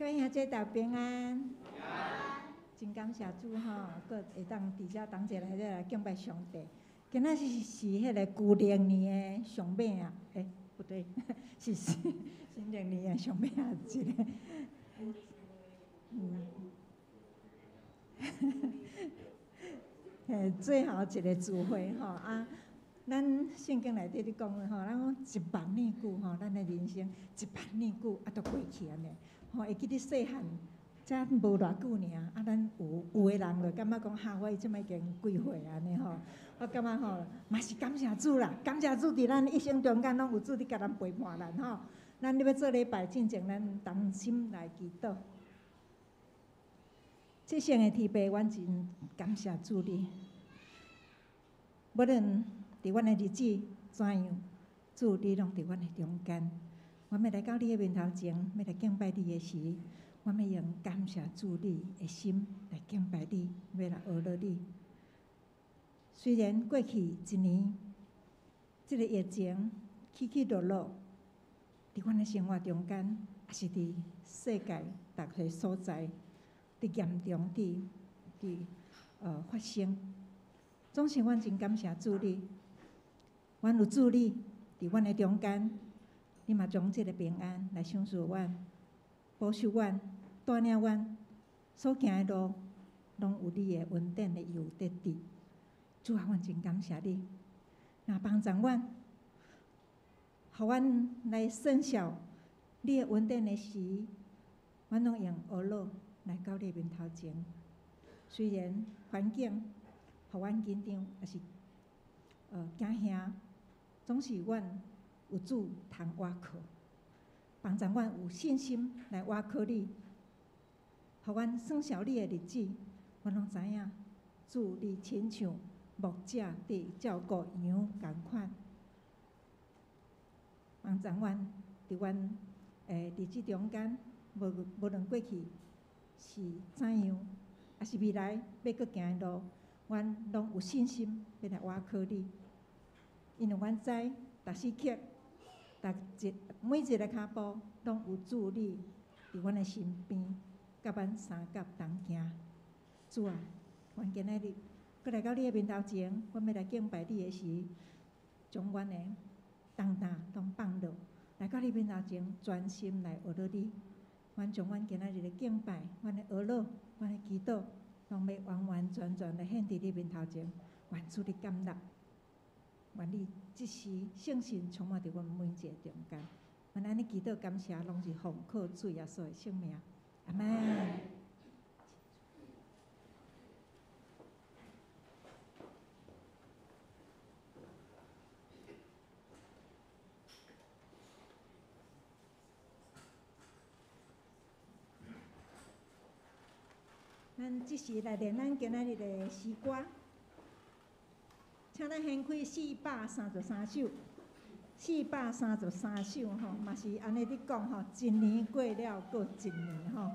各位兄姐大平安，真感谢主吼，搁会当伫遮同齐来敬拜上帝。今仔是迄个旧历年的上尾啊，不对，是新历年的上尾啊一个。最后一个聚会吼啊，咱圣经内底咧讲吼，咱讲10000年久吼，咱的人生10000年久啊，都过去安尼。吼，会记得细汉，才无偌久尔，啊，咱有的人就感觉讲哈，我即摆已经几岁安尼吼，我感觉吼，嘛是感谢主啦，感谢主伫咱一生中间拢有主伫甲咱陪伴咱吼。咱要做礼拜进前，咱同心来祈祷。这生的天父，阮真感谢主你。无论伫阮的日子怎样，主你拢伫阮的中间。阮要来到你的面头前，要来敬拜你的时，阮要用感谢主你的心来敬拜你，要来学乐你。虽然过去一年，这个疫情起起落落，伫阮的生活中间，也是伫世界逐个所在，伫严重伫发生。总是阮真感谢主你，阮有主你伫阮的中间。你嘛将这个平安来赏赐阮，保守阮，带领阮所行的路，拢有你的恩典的油得伫。主啊，阮真感谢你，那帮助阮，互阮来顺效你的恩典的时，阮拢用学乐来到你面头前。虽然环境互阮紧张，也是惊吓，总是阮。有主通倚靠，帮助阮有信心来倚靠你，互阮算小你的日子，阮拢知影，主你亲像牧者伫照顾羊共款，帮助阮伫阮日子中间，无论过去是怎样，也是未来要搁行的路，阮拢有信心要来倚靠你，因为阮知逐时刻。每一个脚步拢有主你伫阮的身边，甲阮三脚同行。主啊，阮今仔日搁来到你的面头前，阮要来敬拜你的时，将阮的重担拢放落，来到你面头前，专心来学乐你。阮将阮今仔日的敬拜、阮的学乐、阮的祈祷，拢要完完全全来献伫你面头前，愿主你感纳。愿你即时圣神充满伫阮每一个中间，阮安尼祈祷感谢，拢是奉靠主耶稣的圣名，阿门。咱即时来练咱今仔日的诗歌。请咱掀开433首，433首吼，嘛是安尼伫讲吼，一年过了过一年吼，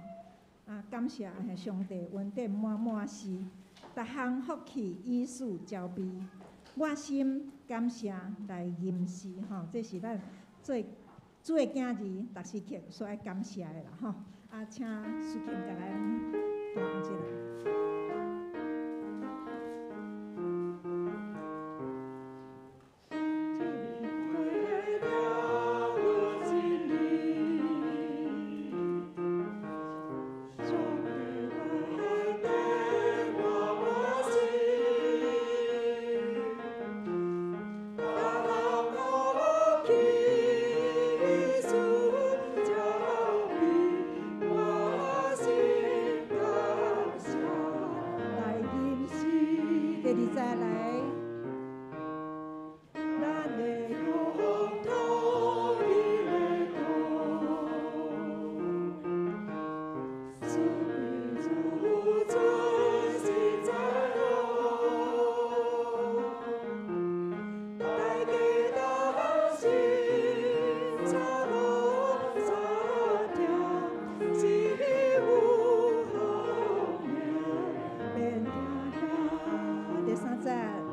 啊，感谢上帝恩典满满是，逐项福气以此交备，我心感谢来吟诗吼，这是咱做主的囝儿逐时刻所爱感谢的啦吼，啊，请苏琴甲咱弹一下。第三节。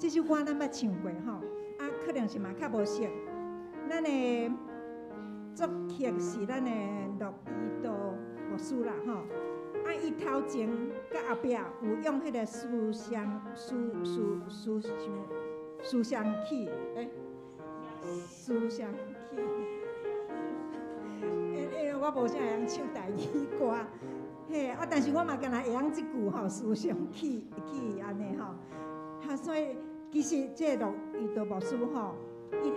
这首歌咱捌唱过吼，啊，可能是嘛较无熟。咱的作曲是咱的陆仪道牧师啦吼，啊，伊头前甲后壁有用迄个思想曲，思想曲。因为我无啥会晓唱台语歌，嘿，啊，但是我嘛敢若会晓即句吼，思想曲安尼吼，哈，所以其实这陆仪道牧师吼，伊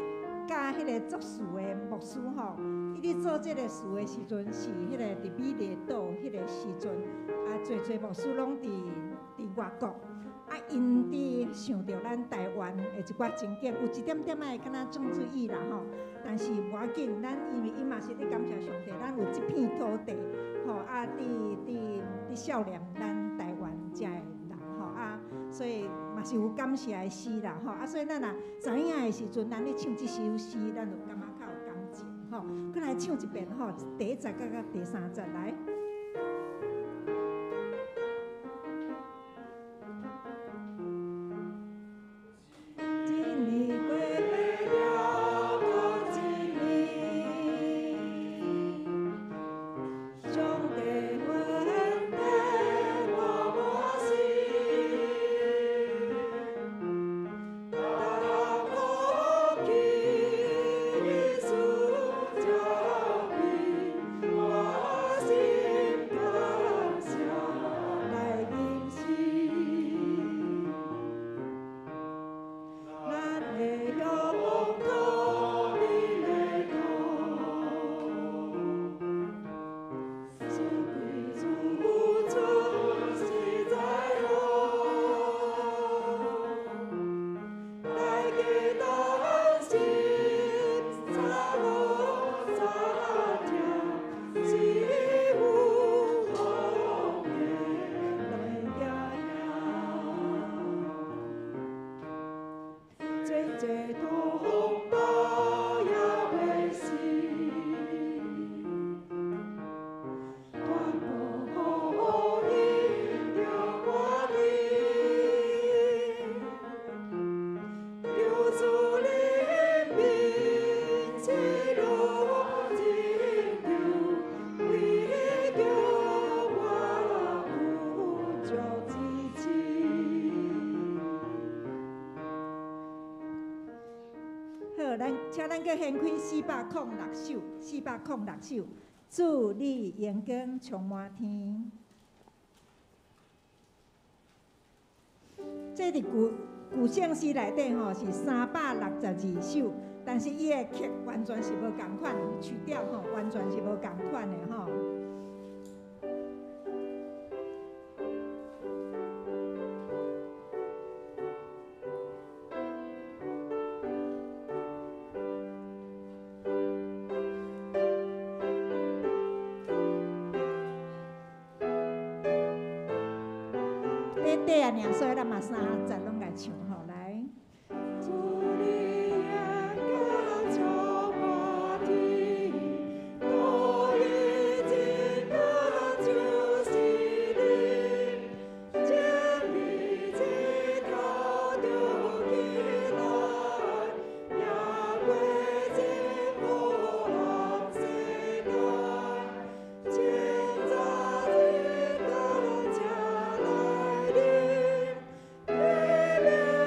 甲迄个作词的牧师吼，伊咧做这个词的时阵是迄个伫美丽岛迄个时阵，啊，侪牧师拢伫外国，啊，因伫想着咱台湾的一寡情景，有一点点仔敢若政治意啦吼，但是无要紧，咱因为伊嘛是咧感谢上帝，咱有即片土地，吼啊，伫孝念咱台湾遮的人吼啊，所以嘛是有感谢的诗啦吼啊，所以咱若知影的时阵，咱咧唱即首诗，咱就感觉较有感情吼。再来唱一遍吼，第一节到第三节来。请咱搁献开406首，祝你阳光充满天。这伫古圣诗内底吼是362首，但是伊的曲完全是无共款，曲调吼完全是无共款的吼。短啊，尔，所以咱嘛3节拢来唱吼来。Amen.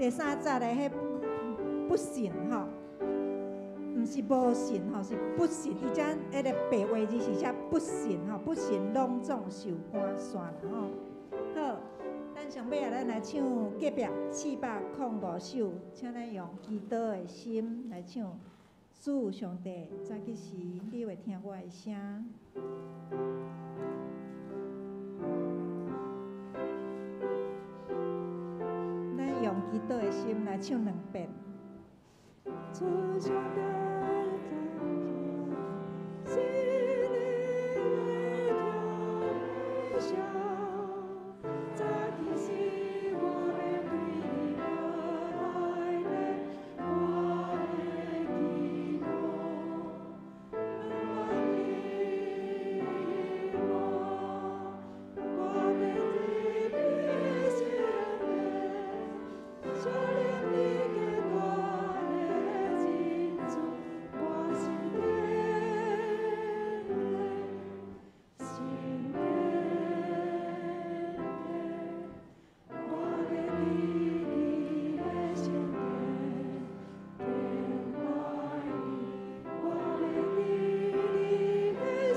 个啥早来迄不信吼，毋是无信吼，是不信。伊只迄个白话字是写不信吼，不信隆重受官线啦吼。好，咱上尾咱来唱隔壁405首，请咱用祈祷的心来唱。主上帝，早起时你会听我的声。咱用祈祷的心来唱2遍。主上帝，心里会听响。早起时我要对你来咧，我的祈祷，望你我，我要对你相恋，相恋你给我的情主，我心心我要你你的心我要你你的心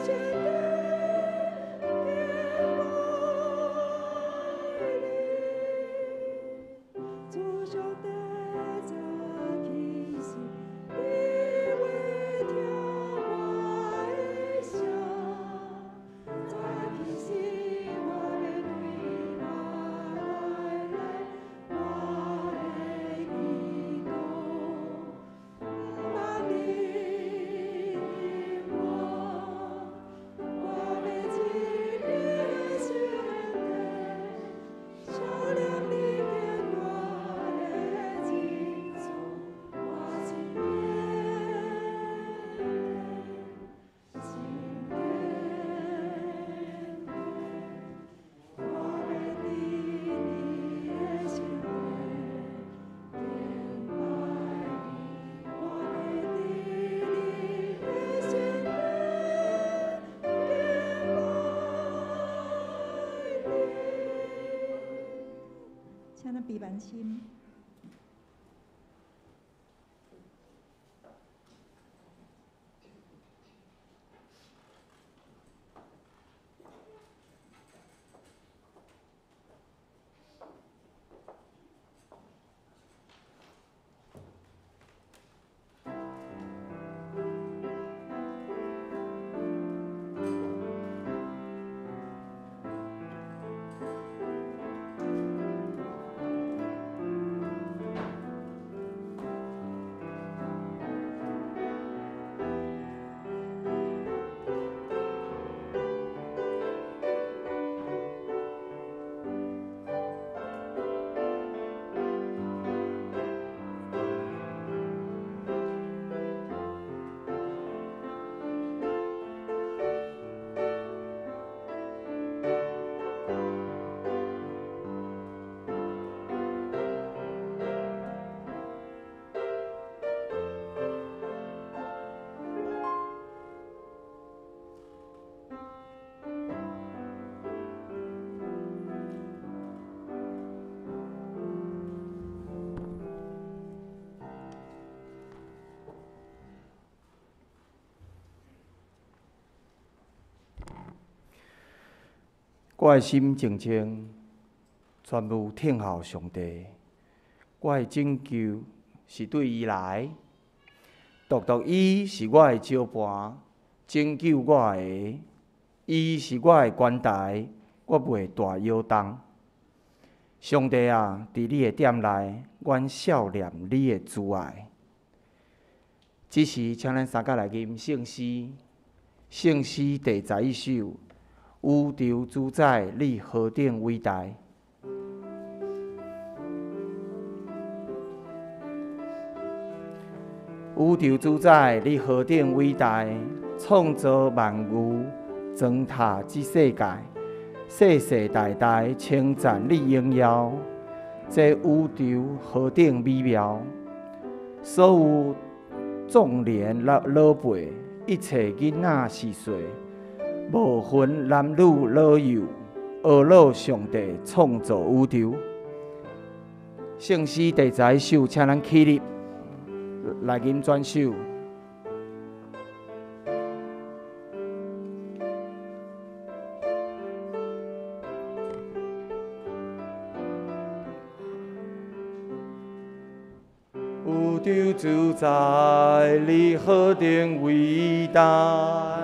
主上帝早起时，你会听我的声。早起时我要对我来咧，我的祈祷，望你我，我要对你相恋，相恋你给我的情主，我心我要对你的心我要对你的心请咱闭眼心。我的心静静，全部听候上帝。我的拯救是对伊来，独独伊是我的招盘，拯救我的。伊是我的关台，我袂大摇动。上帝啊，伫你的店内，阮少念你的慈爱。这时，请咱三甲来吟圣诗，圣诗第11首。宇宙主宰，你何等伟大！宇宙主宰，你何等伟大！创造万物，装塔这世界，世世代代称赞你荣耀。这宇宙何等美妙！所有壮年老辈，一切囡仔是岁。无分男女老幼，阿老上帝创造宇宙，圣诗第10首，请咱起立来吟转首。宇宙自在，你何等伟大！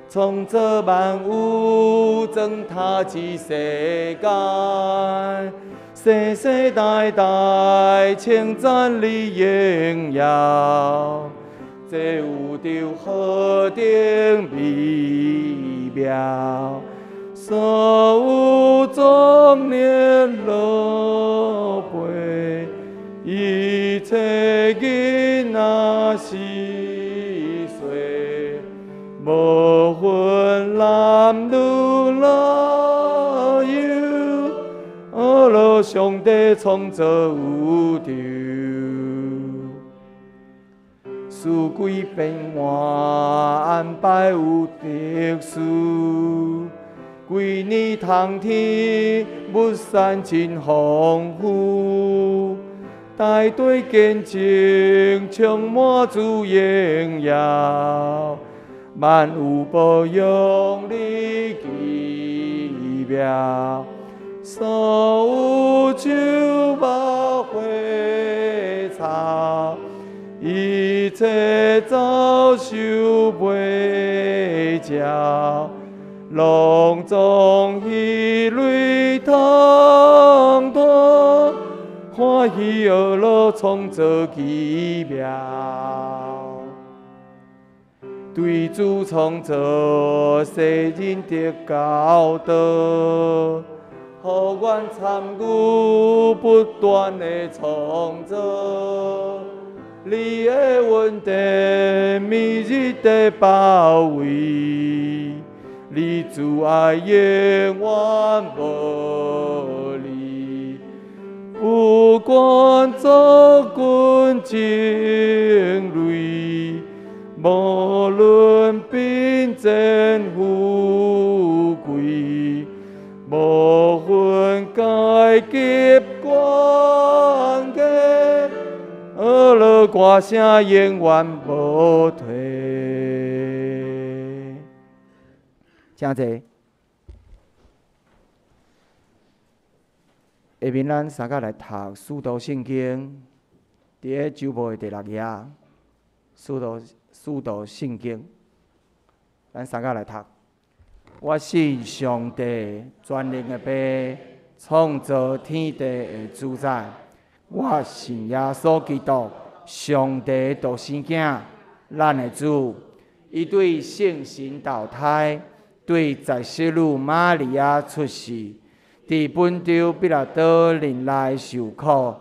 创造万物，装他之世界。世世代代称赞你荣耀，这宇宙何等美妙！所有壮年老辈，一切囡仔细碎，无分男女老幼，阿罗上帝创造宇宙，四季变换安排有特殊。规年通天，物产真丰富，大地见证充满主荣耀，万有保养你奇妙，所有树木花草，一切走兽飞鸟。隆重喜泪淌淌，欢喜而乐创造奇妙。对主创造世人的教导，互阮参与不断的创造，你的恩典每日的包围。你主爱永远无离，不管诸君情类，无论贫贱富贵，无分阶级关系，阿拉歌声永远无退。真济，下面咱三个来读《使徒圣经》，伫个周报的第6页，《使徒圣经》，咱三个来读。我信上帝全能的爸，创造天地的主宰。我信耶稣基督，上帝独生囝，咱的主，伊对圣神投胎。对在世女玛利亚出世，伫本州彼拉多林内受苦，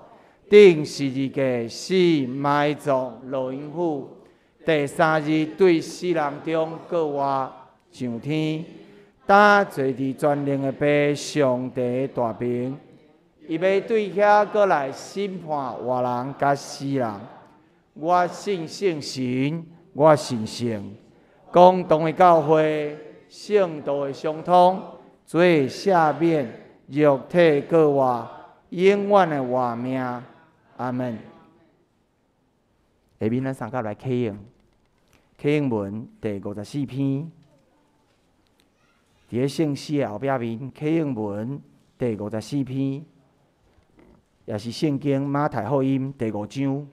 顶12个死埋葬罗营府，第3日对死人中搁活上天，打坐伫全能的爸上帝大兵，伊要对遐搁来审判活人甲死人。我信圣神，我信圣，共同的教会。圣道的相通，罪赦免，肉体搁活，永远的活命。阿门。下面咱三个来启应，启应文第54篇，伫个圣诗的后壁面，启应文第54篇，也是圣经马太福音第5章。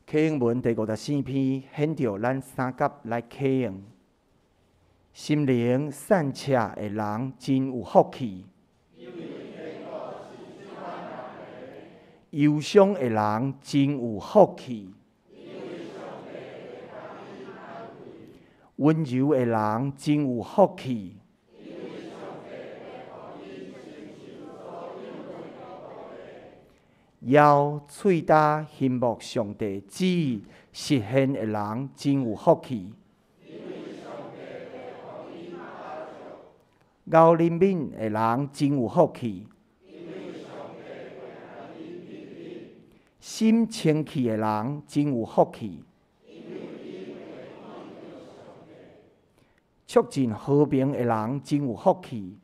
启应文第54篇，显着咱三甲来启应。心灵善切的人真有福气，忧伤的人真有福气，温柔的人真有福气。要喙焦羡慕上帝旨意实现的人真有福气。熬灵敏的人真有福气。心清气的人真有福气。促进和平的人真有福气。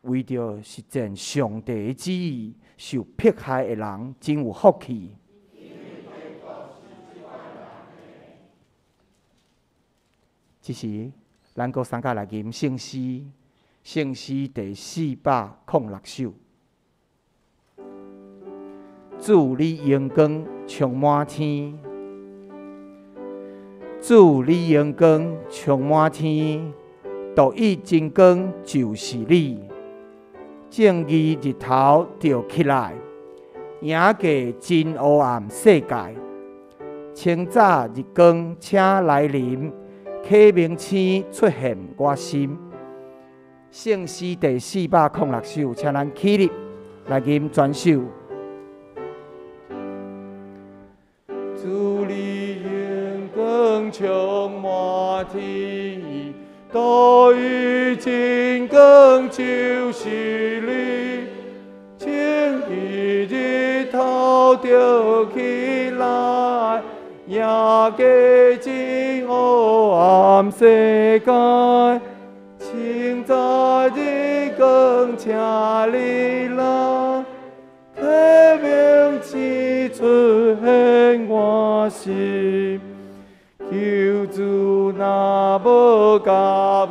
为着实践上帝的旨意，受迫害的人真有福气。这时，咱阁三甲来吟圣诗，圣诗第406首。主你荣光充满天，主你荣光充满天，独一真光就是你。正义日头就起来，赢过真黑暗世界。清早日光请来临，启明星出现我心。圣诗第406首，请咱起立来吟全首。主你荣光充满天，独一真光就是你。正义日头就起来，赢过真黑暗世界。清早日光请你来，启明星出现我心。求主若无甲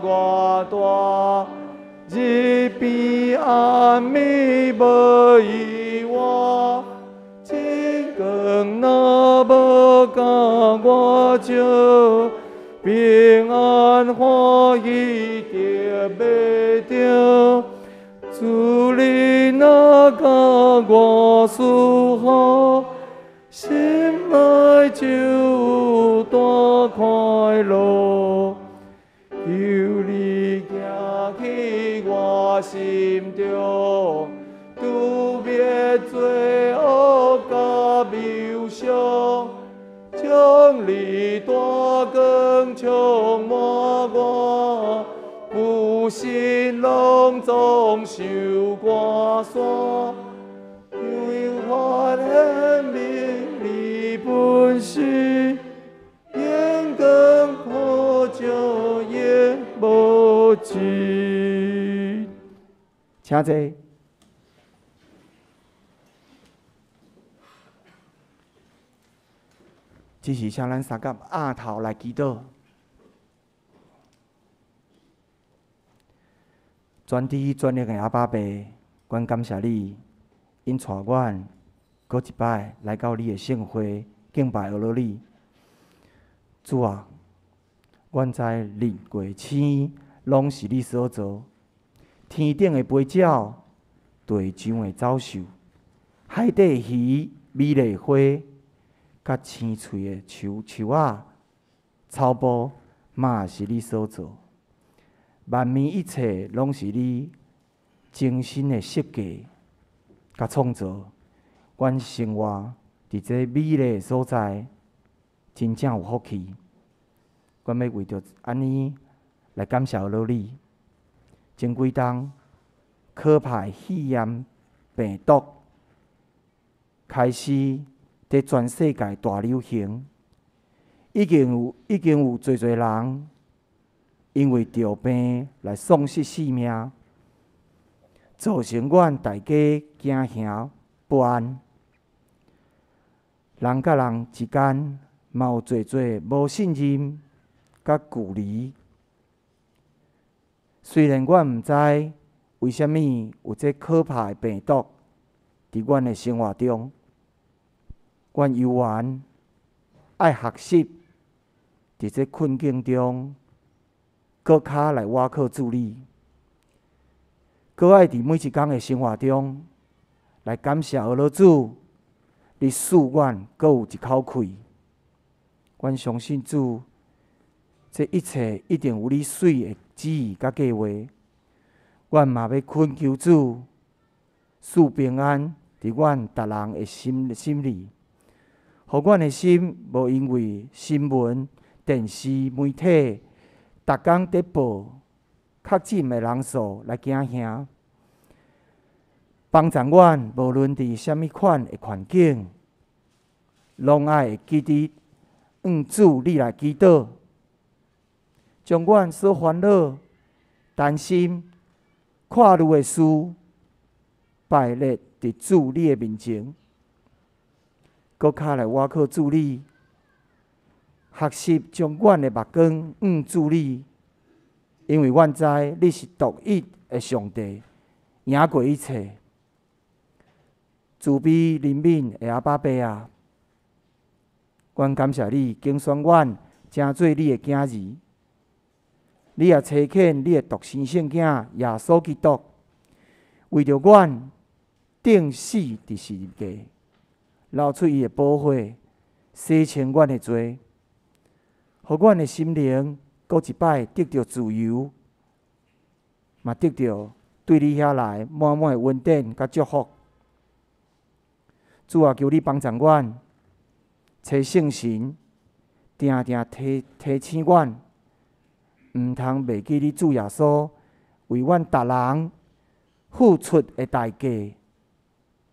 我大，日边暗暝无意外。真光若无甲我照，平安欢喜就袂着。主你若甲我赐福，心内就有大快乐。求你行去我心中，拄灭罪恶甲忧伤，将你大光充满我，负心拢总受挂山。发现明理本是，眼光可照也无尽。请坐。这是请咱三甲额头来祈祷。全知全能的阿爸爸，阮感谢你，因带阮搁一摆来到你的圣会，敬拜阿罗你。主啊，阮知日月星拢是你所造，天顶的飞鸟，地上的走兽，海底鱼、美丽花，甲青翠的树仔、草埔，嘛是你所造。万物一切拢是你精心的设计甲创造。阮生活伫这美丽的所在，真正有福气。阮要为着安尼来感谢老你。前几冬可怕肺炎病毒开始在全世界大流行，已经有侪人因为着病来丧失性命，造成阮大家惊吓不安。人甲人之间嘛有侪无信任甲距离。虽然阮毋知为虾米有这可怕的病毒伫阮的生活中，阮犹原爱学习伫这困境中，搁较来倚靠主你，搁爱伫每一天的生活中来感谢阿罗主。你赐阮阁有一口气，阮相信主，这一切一定有你水的旨意甲计划。阮嘛要恳求主，赐平安伫阮逐人的心里，互阮的心无因为新闻、电视、媒体逐工在报确诊的人数来惊吓。帮助阮，无论伫虾米款的环境，拢爱会记得主你来祈祷，将阮所烦恼、担心、看虑的事摆列伫主你的面前，搁较来倚靠主你，学习将阮的目光主你，因为阮知你是独一的上帝，赢过一切。慈悲怜悯的阿爸爸啊，阮感谢你拣选阮，成做你的囝儿。你也差遣你的独生圣囝耶稣基督，为着阮钉死伫十字架，流出伊的宝血，洗清阮的罪，互阮的心灵搁一摆得到自由，嘛得到对你遐来满满的恩典甲祝福。主啊，求你帮助阮，找圣神，定定提醒阮，毋通忘记你主耶稣为阮逐人付出的代价，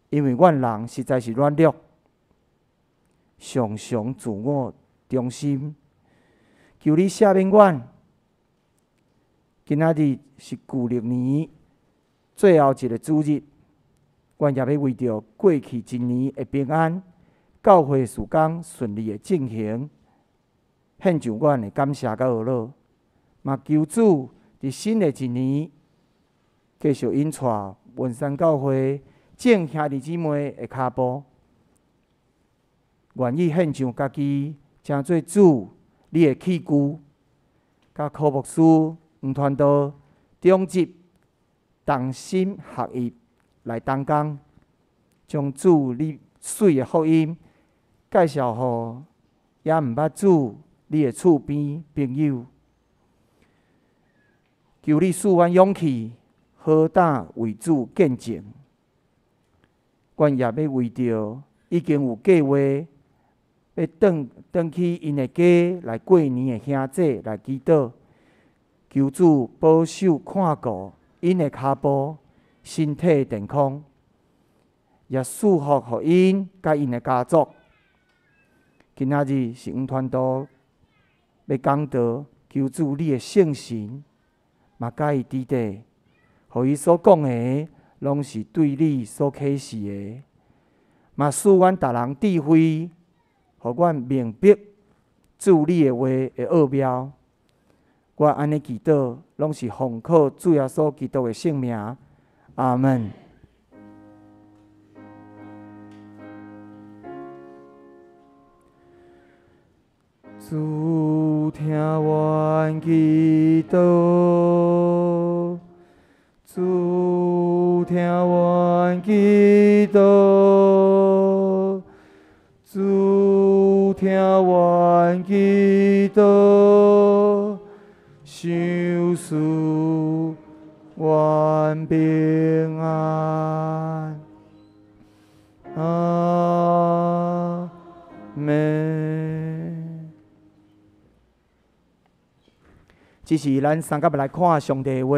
因为阮人实在是软弱，常常自我中心。求你赦免阮。今仔日是旧历年最后一个主日。阮也要为着过去一年的平安、教会事工顺利的进行，献上阮的感谢甲懊恼，嘛求主伫新的一年继续引带文山教会正兄弟姊妹的脚步，愿意献上家己，成做主你的器具，甲科牧师黄传道中集同心合意。来同工，将主你水的福音介绍互也毋捌主你的厝边朋友。求你赐阮勇气，好胆为主见证。阮也要为着已经有计划要转去因的家来过年的兄弟来祈祷，求主保守看顾因的脚步。身体健康，也祝福互因甲因的家族。今仔日是黄传道要讲道，求主你的圣神，嘛甲伊指示，互伊所讲的，拢是对你所启示的，嘛赐阮逐人智慧，互阮明白主你的话的奥妙。我安尼祈祷，拢是奉靠主耶稣基督的圣名。阿门。主听阮祈祷，主听阮祈祷，主听阮祈祷，想赐愿平安，阿门。这是咱三甲来看上帝的话，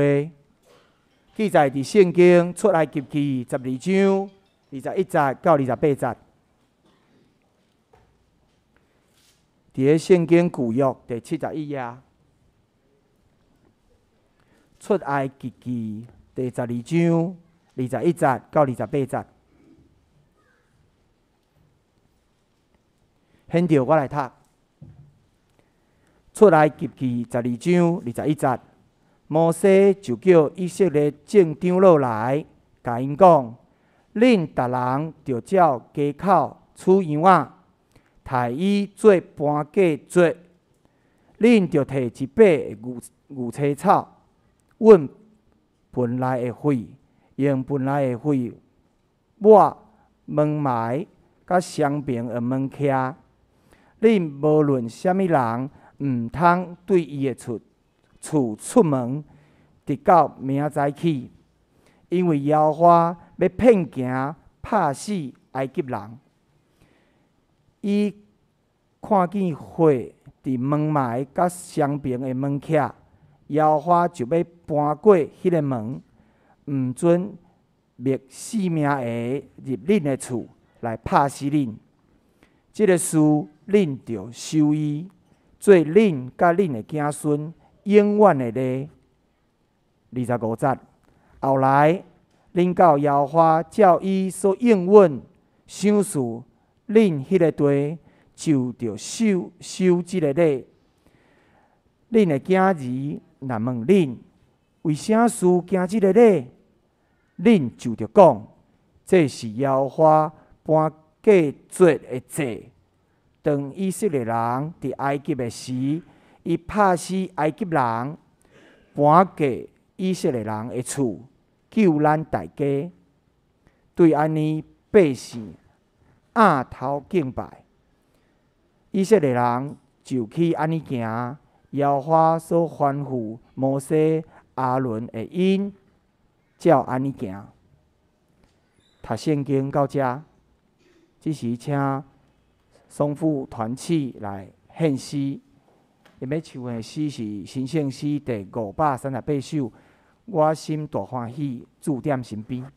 记载伫圣经出埃及记12章21节到28节。伫咧圣经旧约第71页。出埃及记第12章21节到28节，现着我来读。出埃及记12章21节，摩西就叫以色列众长老来，甲因讲：恁逐人着照家口厝样仔，刣伊做搬嫁节。恁着摕一把牛车草。阮盆内的血，用盆内的血抹门楣，甲双边的门徛。恁无论啥物人，毋通对伊的厝出门，直到明早起，因为耶和华要骗行拍死埃及人。伊看见血伫门楣甲双边的门徛。耶和华就要搬过迄个门，毋准灭死命的入恁的厝来拍死恁。这个事恁着守伊，做恁甲恁的子孙永远的例。25节，后来恁到耶和华照伊所应允赏赐恁迄个地，就着守即个例。恁的囝儿若问恁为啥事行即个例，恁就着讲，这是耶和华颁过节的祭。当以色列人伫埃及的时，伊拍死埃及人，搬过以色列人的厝，救咱大家。对安尼百姓仰头敬拜，以色列人就去安尼行。耶和华所吩咐摩西、亚伦的因，照安尼行。读圣经到这，即时请松富团契来献诗。伊要唱的诗是新圣诗第538首。我心大欢喜，主踮身边。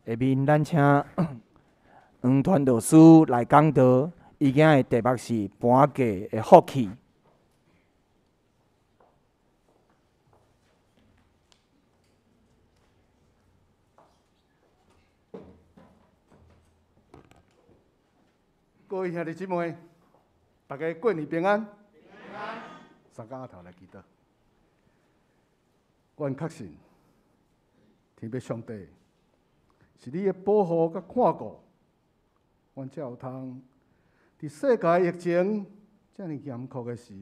下面咱请黄传道师来讲道，伊今的题目是搬过的福气。各位兄弟姊妹，大家过年平安。平安。三更仔头来祈祷。阮确信，天父上帝是你的保护甲看顾，阮才有通伫世界疫情遮尔严酷的时，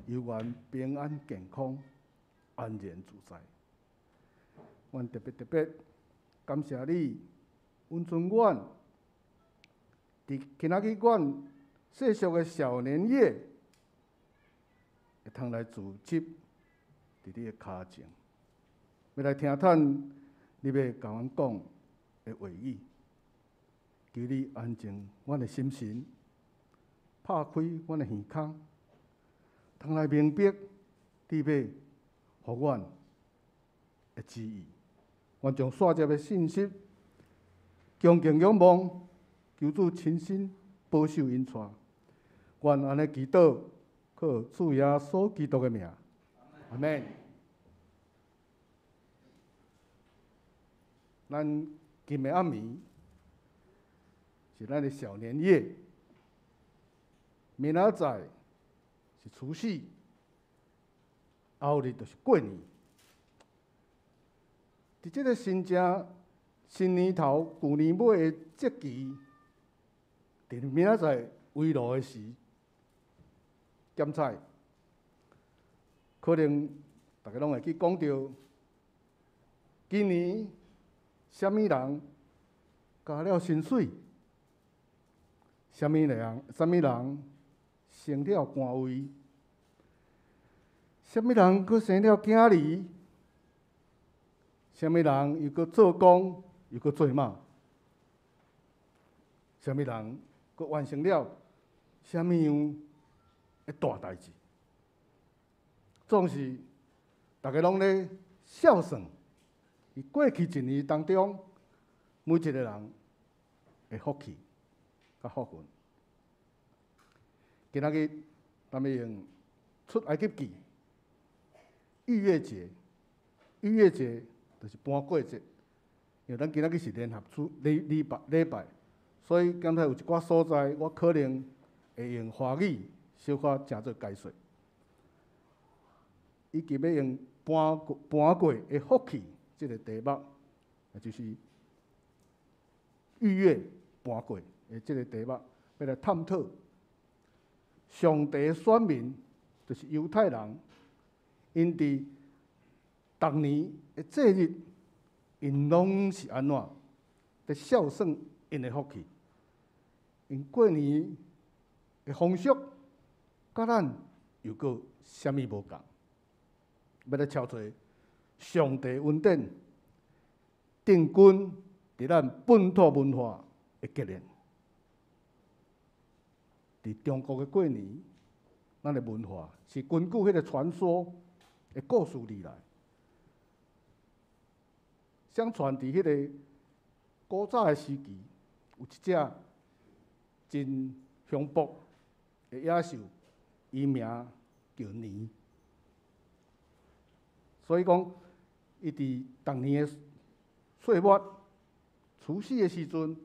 犹原平安健康、安然自在。阮特别感谢你，温存阮。伫今仔日，阮世俗的少年夜，会通来自习伫你的脚前，要来听趁你要甲阮讲的话语，求你安静阮的心神，拍开阮的耳孔，通来明白你要互阮的旨意。阮将线接的信息，恭敬仰望。求主亲身保守因带，愿安尼祈祷，靠主耶稣基督的名，阿门。咱今个暗暝是咱的小年夜，明仔载是除夕，后日就是过年。伫这个新年头、旧年尾的节期。伫明仔载围炉的时，检菜，可能大家拢会去讲到，今年什么人加了薪水，什么人升了官位，什么人佫生了囝儿，什么人又佫做工又佫做妈，什么人？佮完成了什么样的大代志？总是大家拢咧孝顺，伫过去一年当中，每一个人的福气甲福分。今仔日咱们用出埃及记逾越节，逾越节就是搬过节，因为咱今仔日是联合礼拜。所以刚才有一寡所在，我可能会用华语小可正做解说。以及要用搬过的福气这个题目，也就是逾越搬过的这个题目，要来探讨上帝的选民，就是犹太人，因伫逐年的节日，因拢是安怎在孝顺因的福气。因过年的风俗，甲咱又阁啥物无共？要来敲出上帝恩典定根伫咱本土文化的结连。伫中国的过年，咱的文化是根据迄个传说的故事而来。相传伫迄个古早的时期，有一只真凶暴的野兽，伊名叫年。所以讲，伊伫逐年的岁末、除夕的时阵，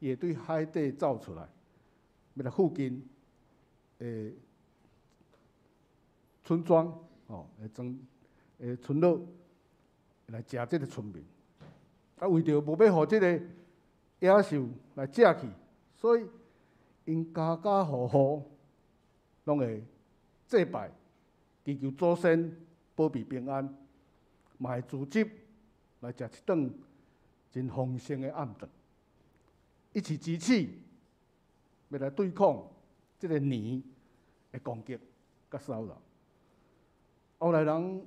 伊会对海底走出来，要来附近的村庄村落来食这个村民。啊，为着无要互这个野兽来食去，所以因家家户户拢会祭拜，祈求祖先保庇平安，嘛会组织来食一顿真丰盛的暗顿，一起集气，要来对抗这个年的攻击甲骚扰。后来人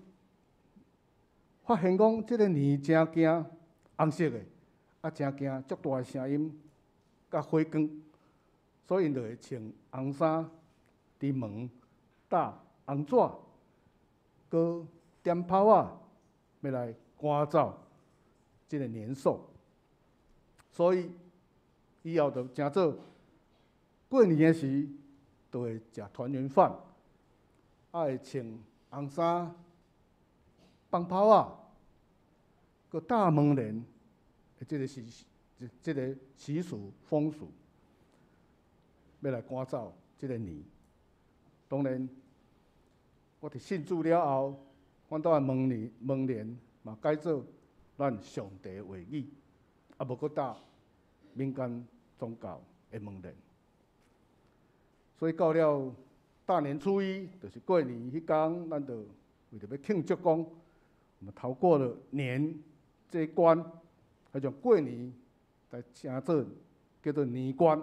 发现讲，这个年真惊，红色的，啊真惊，足大的声音，甲火光。所以因就会穿红衫，伫门搭红纸，佮点炮啊，要来赶走这个年兽。所以以后就诚做过年的时，就会食团圆饭，会穿红衫、放炮仔，佮大门帘的这个习俗风俗，要来赶走这个年。当然，我伫信主了后，阮兜的门帘嘛改做咱上帝的话语，啊无佮搭民间宗教的门帘。所以到了大年初一，就是过年迄天，咱就为着要庆祝讲，我们逃过了年这一关，迄种过年来称做叫做年关。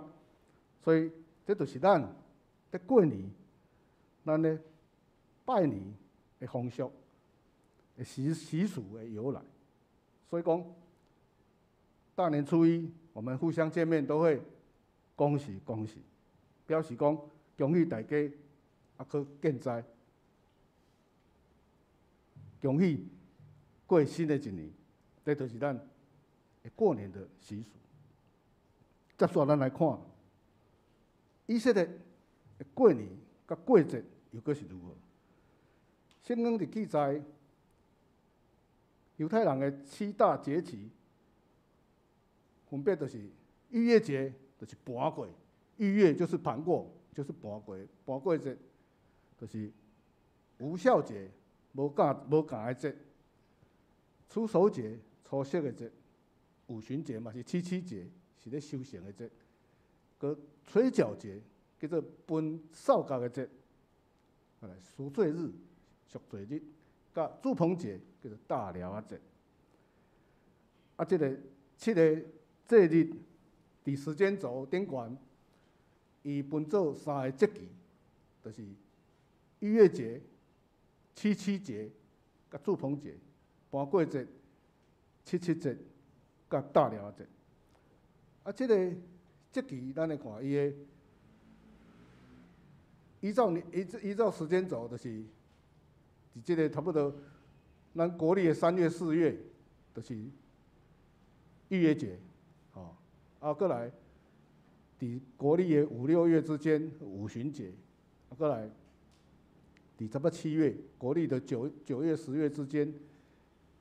所以这就是咱在过年，咱咧拜年的风俗、的习俗的由来。所以讲，大年初一我们互相见面都会恭喜恭喜，表示讲恭喜大家啊去健在，恭喜过新的一年。这就是咱过年的习俗。接续咱来看，以色列过年甲过节又佫是如何？圣经伫记载，犹太人的7大节期，分别就是逾越节，就是盘过，逾越就是盘过，就是盘过，盘过节就是无孝节，无教的节，初守节，初息的节，五旬节嘛是七七节，是咧修行的节，佮吹角节叫做分扫角的节，赎罪日、赎罪日，甲祝棚节叫做大寮仔节。啊，这个7个节日伫时间轴顶悬，伊分做3个节期，就是逾越节、七七节、甲祝棚节、盘过节、七七节、甲大寮仔节。啊，这个节期咱来看伊的依照时间轴，就是伫这个差不多咱国历的3月、4月，就是逾越节，啊，过来伫国历的5、6月之间五旬节，啊，过来伫差不多7月，国历的9月、10月之间，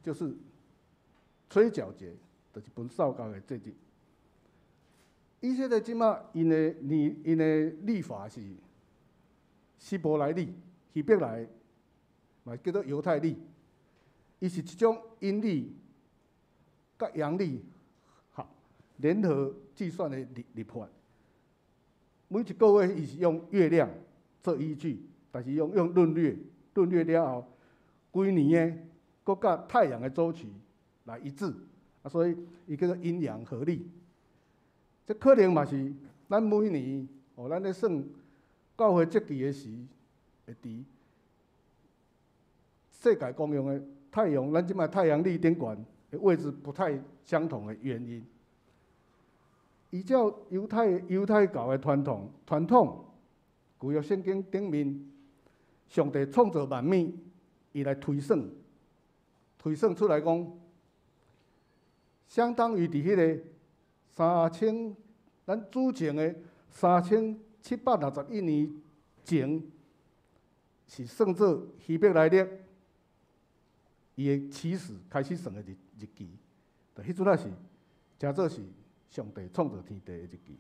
就是吹角节，就是分扫角的节日。以色列即马因的历法是希伯来历、希伯来嘛叫做犹太历，伊是一种阴历甲阳历联合计算的历法。每一个月伊是用月亮做依据，但是用闰略了后，规年的搁甲太阳的周期来一致，啊，所以伊叫做阴阳合历。这可能嘛是咱每年咱咧算教会节期的时，会伫世界公用的太阳，咱即摆太阳历顶悬的位置不太相同的原因。依照犹太教的传统，旧约圣经顶面，上帝创造万物，伊来推算出来讲，相当于伫迄个咱主前的3761年前，是算作希伯来历伊的起始开始算的日期，就迄阵仔是诚做是上帝创造天地的日期。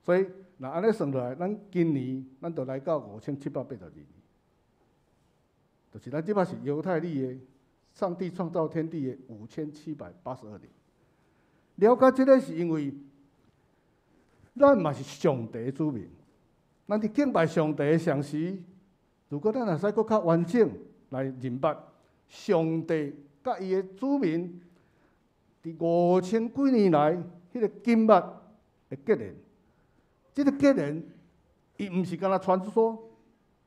所以若安尼算落来，咱今年咱就来到5782年，就是咱即摆是犹太历的上帝创造天地的5782年。了解这个是因为，咱嘛是上帝的子民，咱伫敬拜上帝的上时，如果咱若使搁较完整来认捌上帝甲伊的子民伫5000几年来迄个紧密的结连，这个结连，伊毋是干那传说，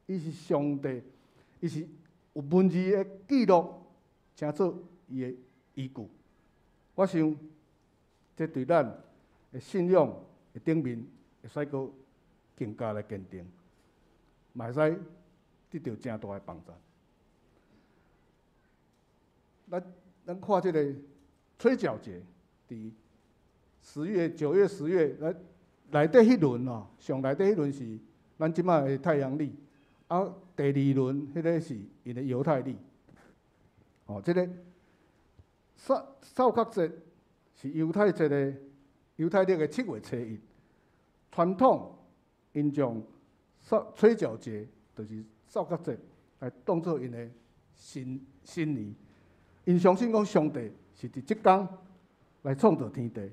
伊是上帝，伊是有文字的记录，诚做伊的依据。我想，这对咱的信仰的顶面会使搁更加来坚定，嘛会使得到诚大的帮助。咱看这个吹角节，伫10月、9月、10月内底迄轮哦，上内底迄轮是咱即摆的太阳历，啊，第2轮迄个是因的犹太历。哦，即个扫角节是犹太历的7月初1。传统因将吹角节，就是扫角节，来当作因的新年。因相信讲上帝是伫即天来创造天地。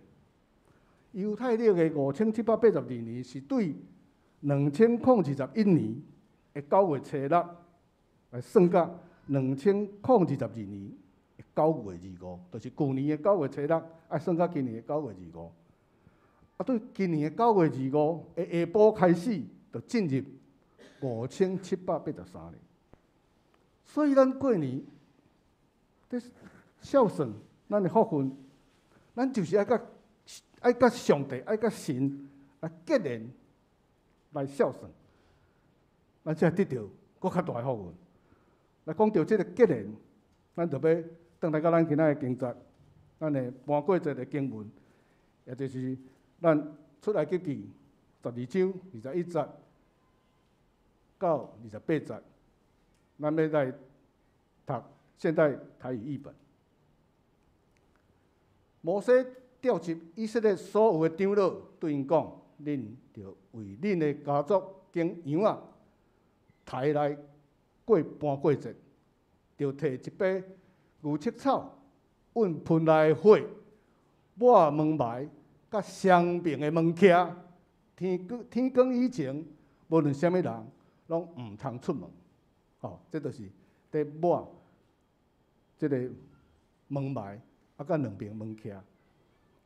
犹太历的5782年是对2021年的9月初6来算到2022年的9月25，就是去年的9月初6，爱算到今年的9月25。啊，对今年的9月25的下晡开始，就进入5783年。所以咱过年在孝顺咱的福分，咱就是爱甲上帝、爱甲神来结连来孝顺，咱才会得到搁较大的福分。来讲到这个结连，咱就要转来到咱今仔的经节，咱的搬过节的经文，也就是咱出埃及记12章21节到28节，咱要来读现代台语译本。摩西调集以色列所有的长老，对因讲：恁着为恁的家族经羊仔抬来过搬过节，着摕一杯牛膝草，运盆内的火，抹门牌，甲双边的门徛。天光以前，无论啥物人，拢毋通出门。哦，这就是在抹这个门牌，啊，甲两边门徛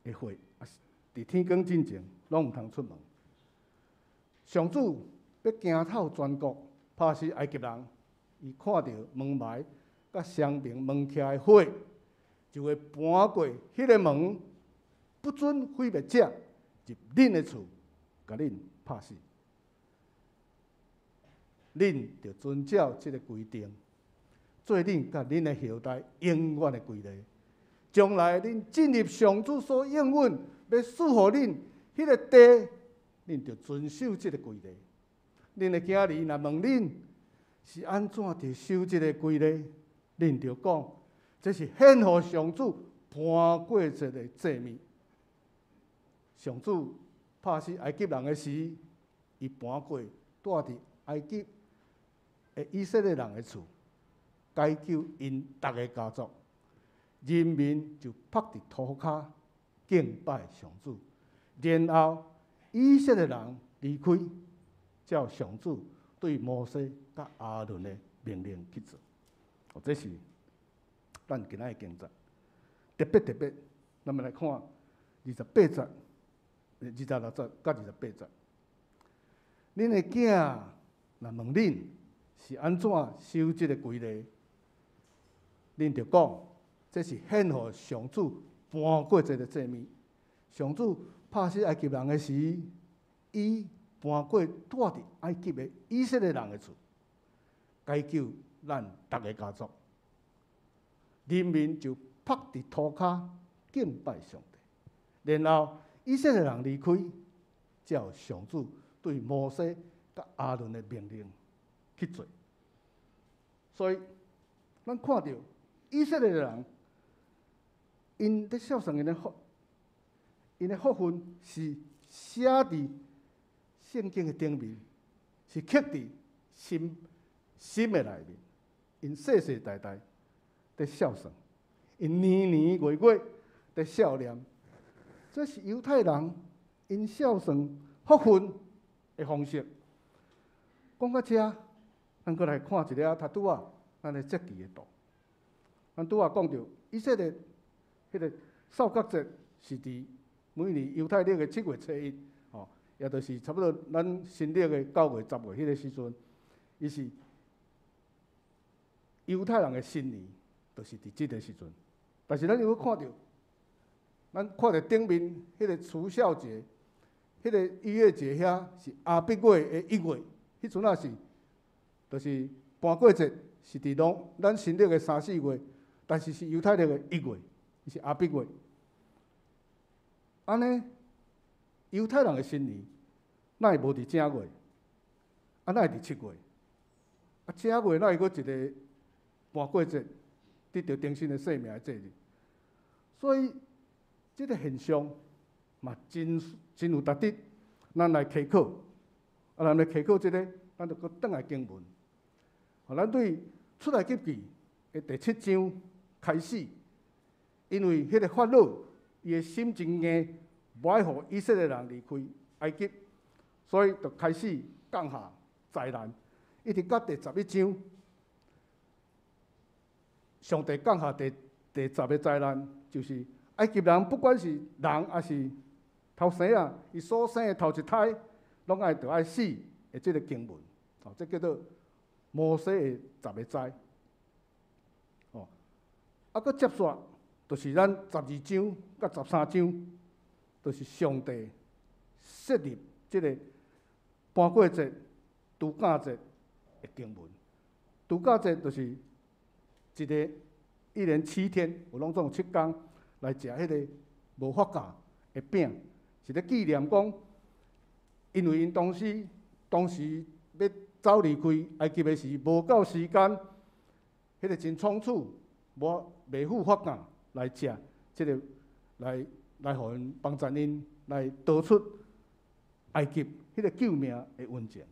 的火，啊，伫天光之前，拢毋通出门。上主要惊透全国，拍死埃及人，伊看到门牌甲双边门徛的火，就会搬过迄个门，不准毁灭者入恁的厝，甲恁拍死。恁着遵照这个规定，做恁甲恁的后代永远的规律。将来恁进入上主所应允要赐予恁迄个地，恁着遵守这个规律。恁的囝儿若问恁是安怎着守这个规律，恁着讲，这是献予上主搬过节的祭物。上主拍死埃及人的时，伊搬过住伫埃及的以色列人的厝，解救因逐个家族，人民就趴伫土骹敬拜上主。然后以色列人离开，照上主对摩西甲亚伦的命令去做。哦，这是咱今仔的经节。特别，咱们来看28节、26节甲28节。恁的囝若问恁是安怎守这个规律，恁着讲，这是献予上主搬过节的祭物。上主拍死埃及人的时，伊搬过住伫埃及的以色列人的厝，解救咱逐个家族，人民就趴伫土骹敬拜上帝。然后以色列人离开，照上主对摩西甲亚伦的命令去做。所以，咱看到以色列人，因伫孝顺因的福分是写伫圣经的顶面，是刻伫心的内面。因世世代代伫孝顺，因年年月月伫孝念。这是犹太人因孝顺福分的方式。讲到这，咱过来看一个他拄仔咱的节期的图。咱拄仔讲到以色列迄个扫角节是伫每年犹太历的7月初1，哦，也就是差不多咱新历的9月、10月迄个时阵，伊是犹太人的新年，就是伫即个时阵。但是咱如果咱看到顶面迄个除孝节，迄个逾越节遐是阿伯月的1月，迄阵也是，就是搬过节是伫咱新历的3、4月，但是是犹太历的1月，伊是阿伯月。安尼犹太人的新年，哪会无伫正月？啊，哪会伫7月？啊，正月哪会阁一个搬过节，得到重新的生命的节日？所以，这个现象嘛，真有值得咱来思考。啊，咱来思考这个，咱就阁转来经文。咱对出埃及记的第7章开始，因为迄个法老伊的心真硬，无爱互以色列人离开埃及，所以就开始降下灾难，一直到第11章，上帝降下第10个灾难，就是埃及人不管是人还是头生啊，伊所生的头一胎，拢爱死的这个经文，这叫做摩西的10个灾。搁接续就是咱12章甲13章，就是上帝设立这个搬过节、除酵节的经文。除酵节就是一个1年7天，有拢总有7天来食迄个无发酵的饼，是咧纪念讲，因为因当时要走离开埃及的时，无够时间，迄个真仓促，袂赴发酵来食，即个来互因帮助因来逃出埃及迄个救命的恩情。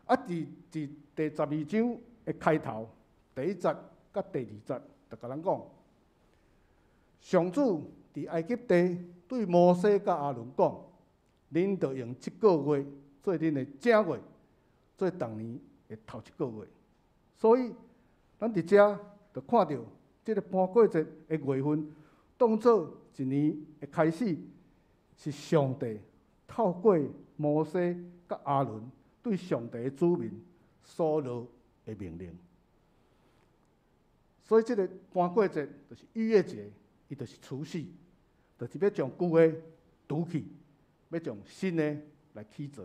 啊，伫第12章的开头第1节甲第2节，就甲咱讲，上主伫埃及地对摩西甲亚伦讲，恁着用1个月做恁的正月，做逐年的头1个月。所以，咱伫遮就看到这个搬过节的月份，当作一年的开始，是上帝透过摩西甲亚伦对上帝的子民所落的命令。所以，这个搬过节就是逾越节，伊就是除夕，就是要将旧的除去，要将新的来起造。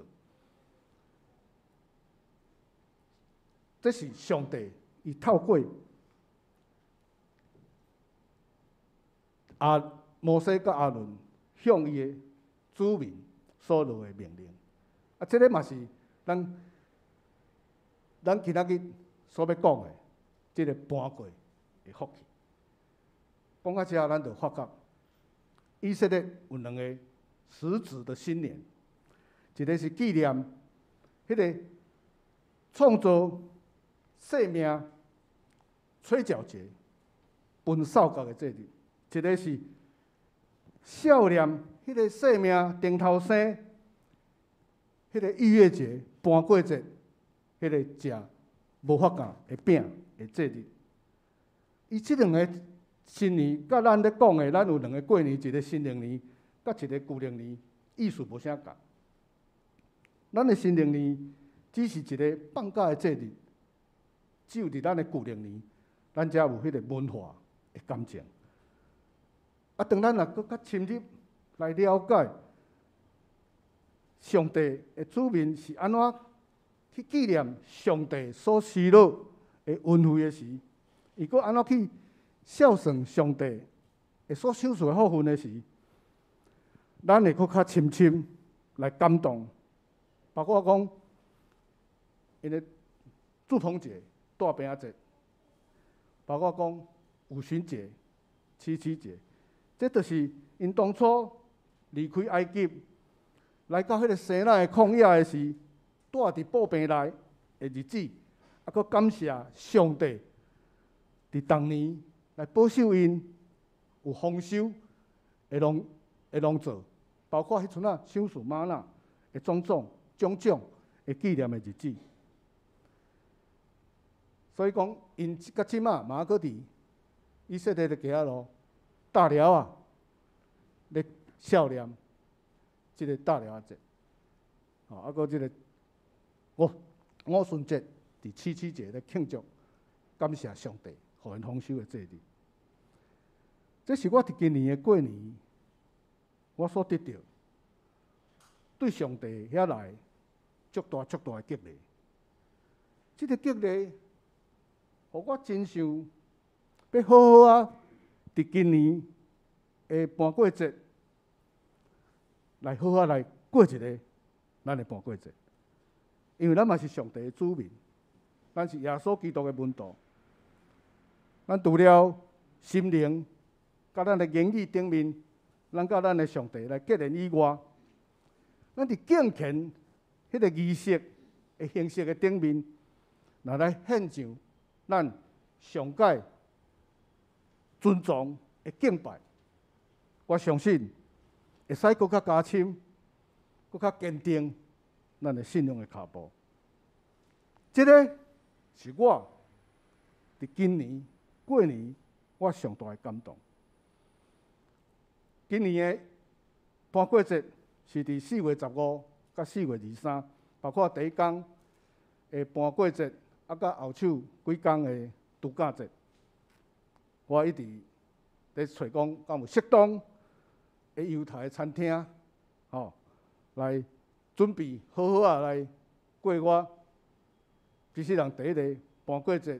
这是上帝伊透过摩西甲亚伦向伊的子民所落的命令。啊，这个嘛是咱今仔日所要讲的，这个搬过的福气。讲到这，咱就发觉以色列有2个实质的新年，一个是纪念迄个创造生命吹角节、分扫角的节日；一个是孝念迄个生命顶头生，迄个逾越节、搬过节，迄个食无发酵的饼的节日。伊即2个新年，甲咱咧讲的，咱有2个过年，一个新历年，甲一个旧历年，意思无啥共。咱的新历年只是一个放假的节日，只有伫咱的旧历年，咱才有迄个文化的感情。啊，当咱若搁较深入来了解上帝的子民是安怎去纪念上帝所施落的恩惠的时，伊搁安怎去孝顺上帝的所享受的福分的时，咱会搁较深来感动。包括讲，因的祝棚节、大饼节，包括讲五旬节、七夕节，这就是因当初离开埃及，来到迄个西奈的旷野的时，住伫布棚内的日子，啊，搁感谢上帝伫当年来保守因有丰收的农作，包括迄阵啊享受玛纳的种种的纪念的日子。所以讲，因到即马嘛搁伫以色列的街仔路大寮啊，咧孝念即个大寮节，啊，搁即个五旬节伫七夕节咧庆祝，感谢上帝互因丰收的节日。这是我伫今年的过年，我所得到对上帝遐来足大的激励。这个激励，互我真想要好好啊！伫今年的搬过节来好好来过一个咱的盘过节，因为咱嘛是上帝的子民，咱是耶稣基督的门徒。咱除了心灵甲咱的言语顶面，咱甲咱的上帝来结连以外，咱伫敬虔迄个仪式的形式的顶面，来献上咱上界尊重的敬拜。我相信会使更较加深、更较坚定咱的信仰的脚步。这个是我伫今年过年我上大的感动。今年的盘过节是伫4月15到4月23，包括第一天的盘过节，甲后手几天的度假节。我一直咧找讲，敢有适当的犹太餐厅，来准备好好啊来过我其实人第一个盘过节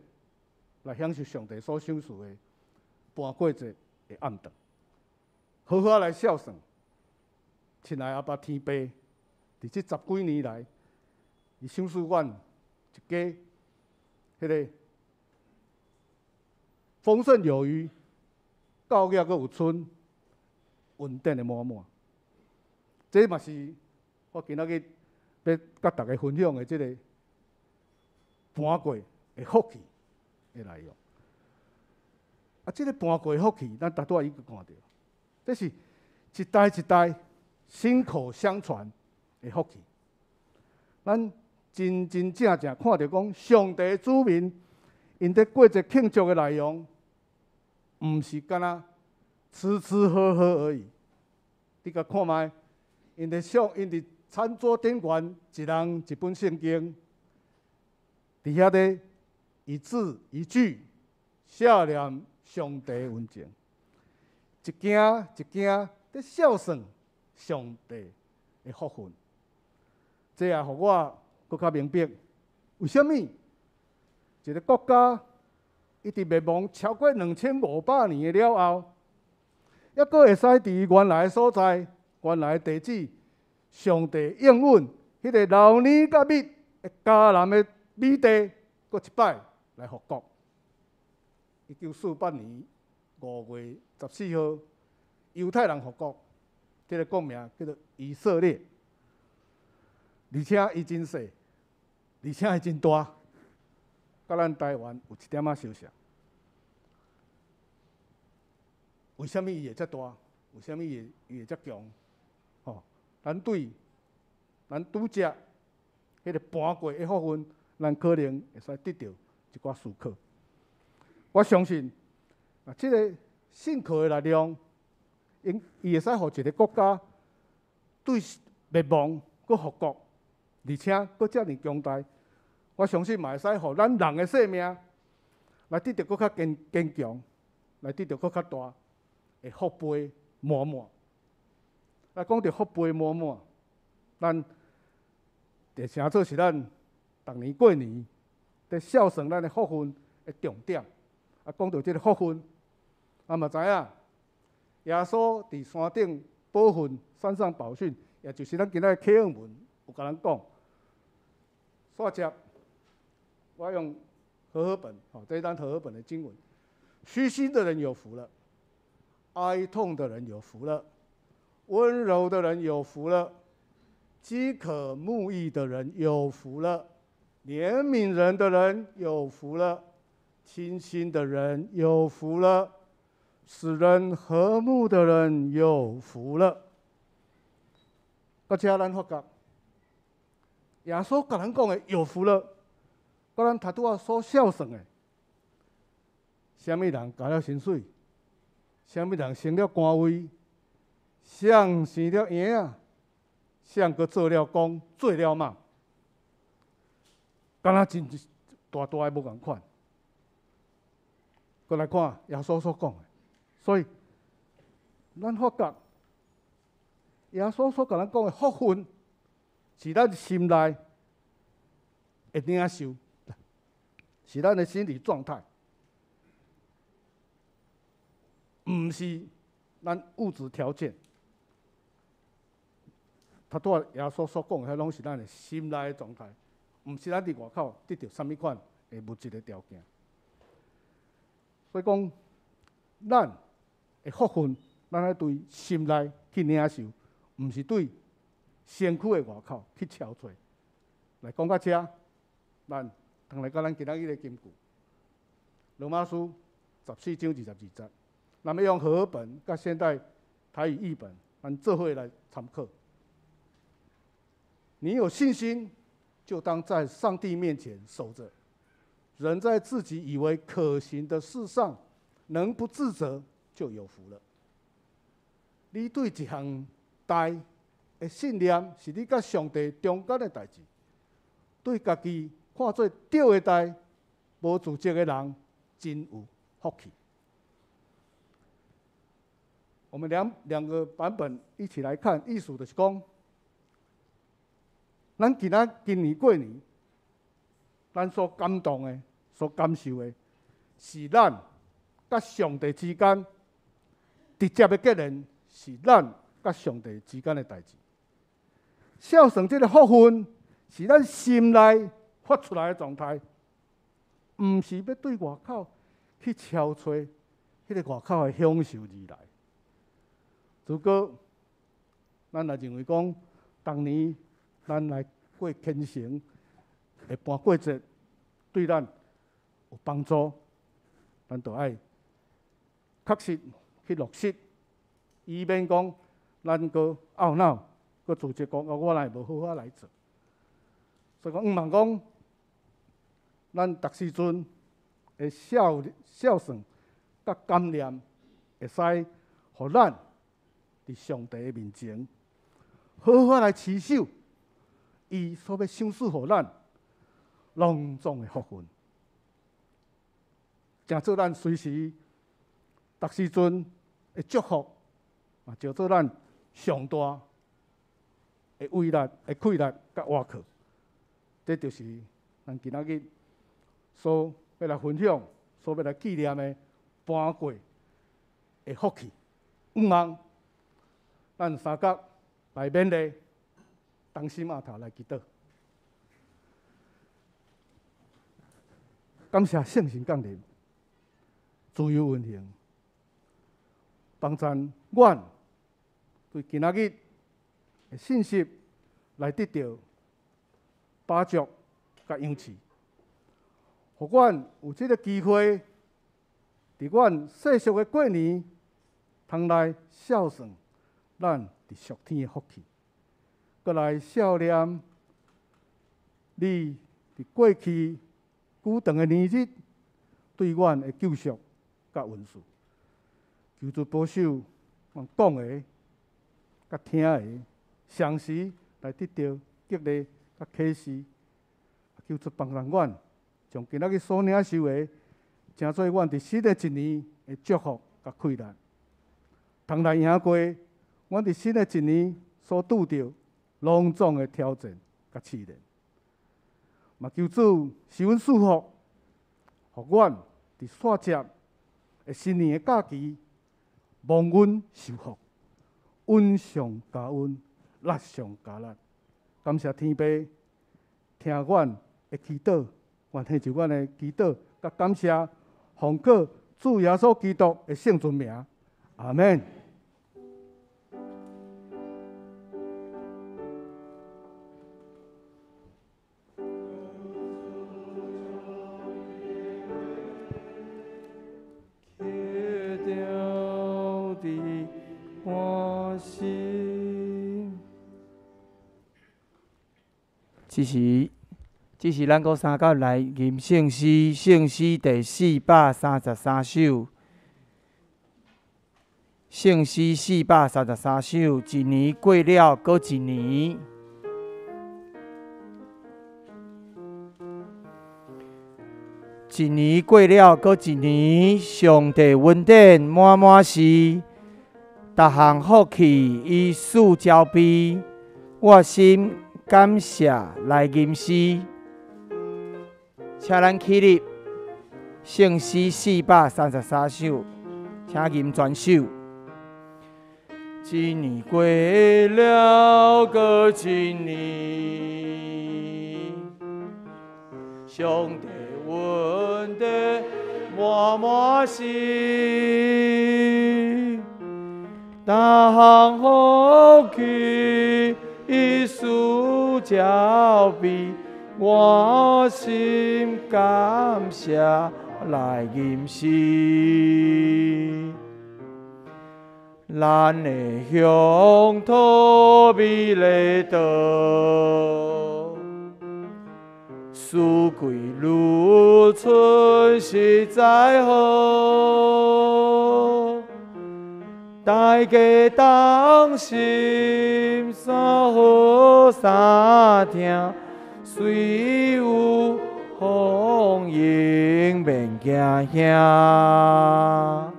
来享受上帝所赏赐的盘过节的暗顿，好好来孝顺亲爱阿爸天父，伫这10几年来，伊赏赐阮一家迄个丰盛有余、教育阁有剩、稳定的满满。这嘛是我今仔日要甲大家分享的这个盘过的福气的内容。这个盘过的福气，咱大多已经看到，这是一代一代口口相传的福气。咱真正看到讲，上帝子民因在过节庆祝的内容，毋是干那吃吃喝喝而已。你甲看卖，因伫餐桌顶悬一人一本圣经，伫遐咧一字一句孝念上帝的恩情，一件一件咧孝顺上帝的福分。这也互我更较明白，为什么一个国家一直灭亡超过2500年了后，还阁会使伫原来的所在、原来的地址，上帝应允迄个老年甲密的迦南的美地，阁一摆来复国。1948年5月14号，犹太人复国，这个国名叫做以色列。而且伊真细，而且伊真大，甲咱台湾有一点仔相像。为什么伊会遮大？为什么伊会遮强？咱拄则迄个盘过的福分，咱可能会使得到一寡思考。我相信，这个信靠的力量，伊会使互一个国家对灭亡阁复国。而且佫遮尔强大，我相信嘛会使互咱人的生命来得到佫较坚强，来得到佫较大的福杯满满。来讲到福杯满满，咱就称作是咱逐年过年在孝顺咱的福分的重点。讲到这个福分，嘛知影耶稣伫山顶宝训山上宝训，也就是咱今仔的启恩文有甲咱讲。煞接，我用和合本，这一单和合本的经文：虚心的人有福了，哀痛的人有福了，温柔的人有福了，饥渴慕义的人有福了，怜悯人的人有福了，清心的人有福了，使人和睦的人有福了。到这咱发觉。耶稣甲咱讲的有福了，甲咱头拄仔所孝顺的，什么人交了薪水，什么人升了官位，谁生了婴仔，谁阁做了工，做了梦，敢若真大大的无共款。过来看耶稣所讲的，所以咱发觉耶稣所甲咱讲的福分。是咱心内的领受，是咱的心理状态，毋是咱物质条件。头拄仔耶稣所讲的，迄拢是咱的心内的状态，毋是咱伫外口得到什物款的物质的条件。所以讲，咱的福分，咱要对心内去领受，毋是对身躯的外口去敲找。来讲到遮，咱通来到咱今仔日的金句，罗马书14章22节，咱要用和合本甲现代台语译本，咱做伙来参考。你有信心，就当在上帝面前守着。人在自己以为可行的事上，能不自责，就有福了。你对一项大的信念，是你甲上帝中间的代志。对家己看做对的代，无自责的人，真有福气。我们两个版本一起来看，意思就是讲，咱今年过年，咱所感动的、所感受的，是咱甲上帝之间直接的结连，是咱甲上帝之间的代志。孝顺这个福分，是咱心内发出来的状态，毋是要对外口去敲找迄个外口的享受而来。如果咱来认为讲，当年咱来过虔诚的搬过节，对咱有帮助，咱就爱确实去落实，以免讲咱个懊恼，个自责讲我来无好好来做。所以讲，毋茫讲，咱逐时阵的孝顺甲感念，会使互咱伫上帝的面前，好好来持守伊所要赏赐互咱隆重的福分，成做咱随时逐时阵的祝福，嘛，就做咱上大的伟力、的气力甲活靠。这就是咱今仔日所要来分享、所要来纪念的搬过的福气。毋茫咱三角来勉励，同心合头来祈祷。感谢圣神降临，自由运行，帮助阮对今仔日的信息来得到把助甲勇气，互阮有这个机会，伫阮世俗的过年，通来孝顺咱伫属天的福气，搁来孝念你伫过去久长的年日对阮的救赎甲恩赐。求主保守阮讲的甲听的，常时来得到激励甲启示。求主帮助阮，将今仔日所领受的，成做阮伫新的一年的祝福甲气力，通来赢过阮伫新的一年所拄着隆重的挑战甲试炼。嘛，求主是阮祝福，互阮伫煞接的新年的假期，蒙恩受福，恩上加恩，力上加力。感谢天父，听阮的祈祷，愿听就阮的祈祷，甲感谢奉靠主耶稣基督的圣尊名，阿门。这是咱搁三角来吟圣诗，圣诗第433首。圣诗433首，一年过了，搁一年。一年过了，搁一年。上帝恩典满满是，逐项福气伊赐交臂。我心感谢来吟诗。请咱起立，圣诗433首，请吟全首。新年过了个一年，上帝恩典满满是，大项福气一束交臂，我心感谢来吟诗。咱的乡土美丽岛，四季如春实在好，大家当心三好三听，虽有风迎免惊吓。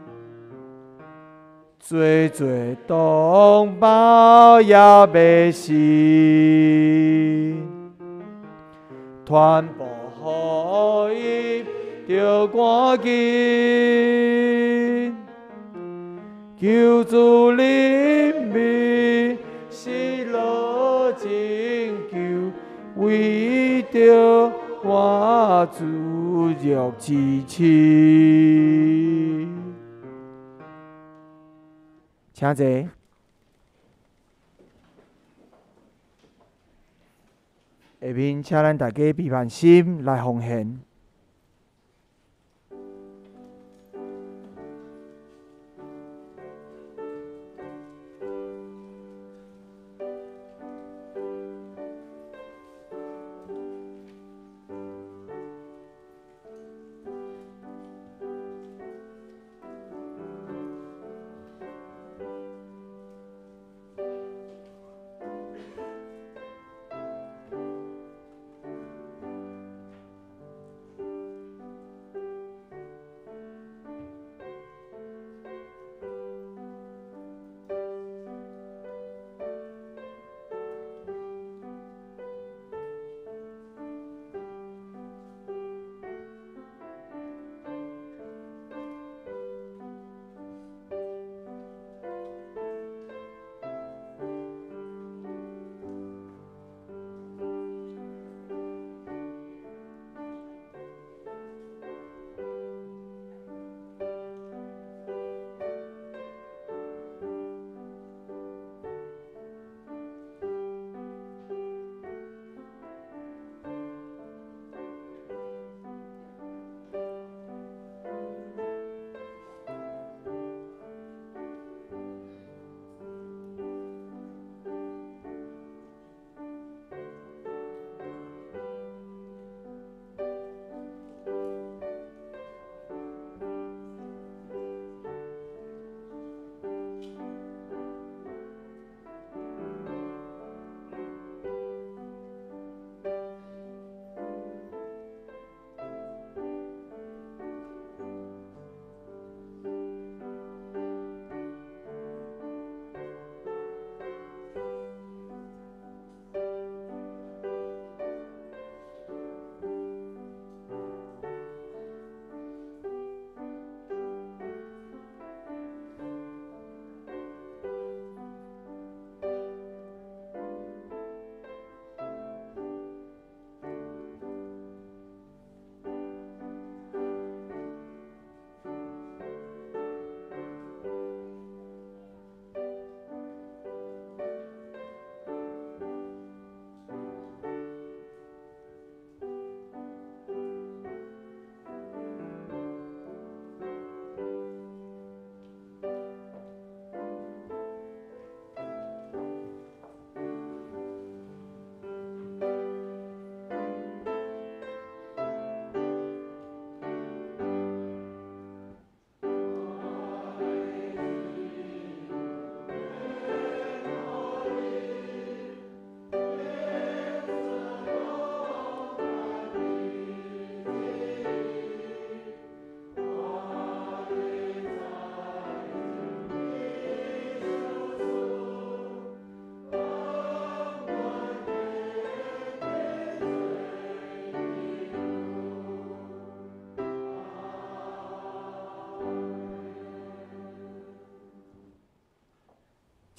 最最同胞也袂死，传播福音着赶紧，求助人民是乐拯救，为着我自由支持。请坐。下面请咱大家闭上心来奉献。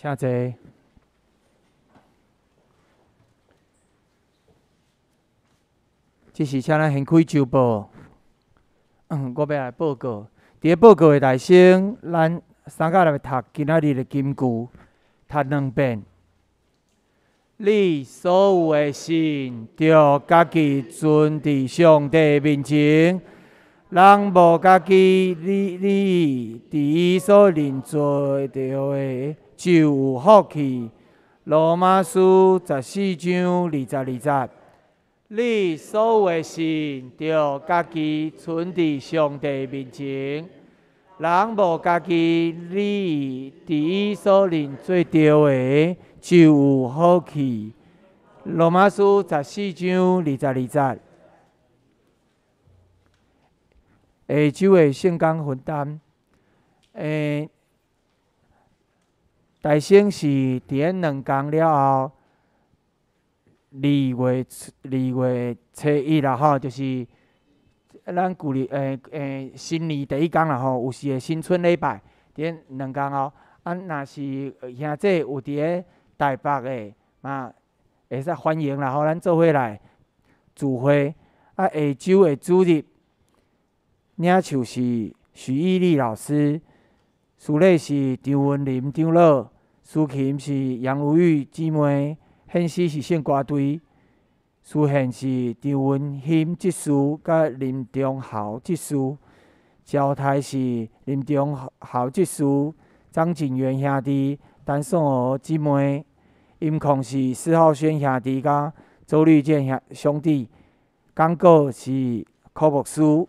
请坐。即是请咱先开周报。我要来报告。伫咧报告的内先，咱三甲来读今仔日的金句，读2遍。你所有的信，着家己存伫上帝面前。人无家己，你伫伊所认做着的，就有福气。罗马书14章22节。你所有的信，着家己存伫上帝面前。人无家己，你伫伊所认做着的，就有福气。罗马书14章22节。下周的圣工分担，大省是伫咧2天了后2月初1啦吼，就是咱旧历新年第1天啦吼，有时的新春礼拜，伫咧2天后，若是兄弟有伫咧台北的嘛，会使欢迎啦吼，咱做伙来聚会。下周的主日。领唱是许义丽老师，司礼是张文林长老，司琴是杨如玉姊妹，献诗是圣歌队，司献是张文馨执事甲林中豪执事，交台是林中豪执事，张景元兄弟，陈颂娥姊妹，音控是施浩轩兄弟甲周绿健兄弟，讲稿是柯牧师。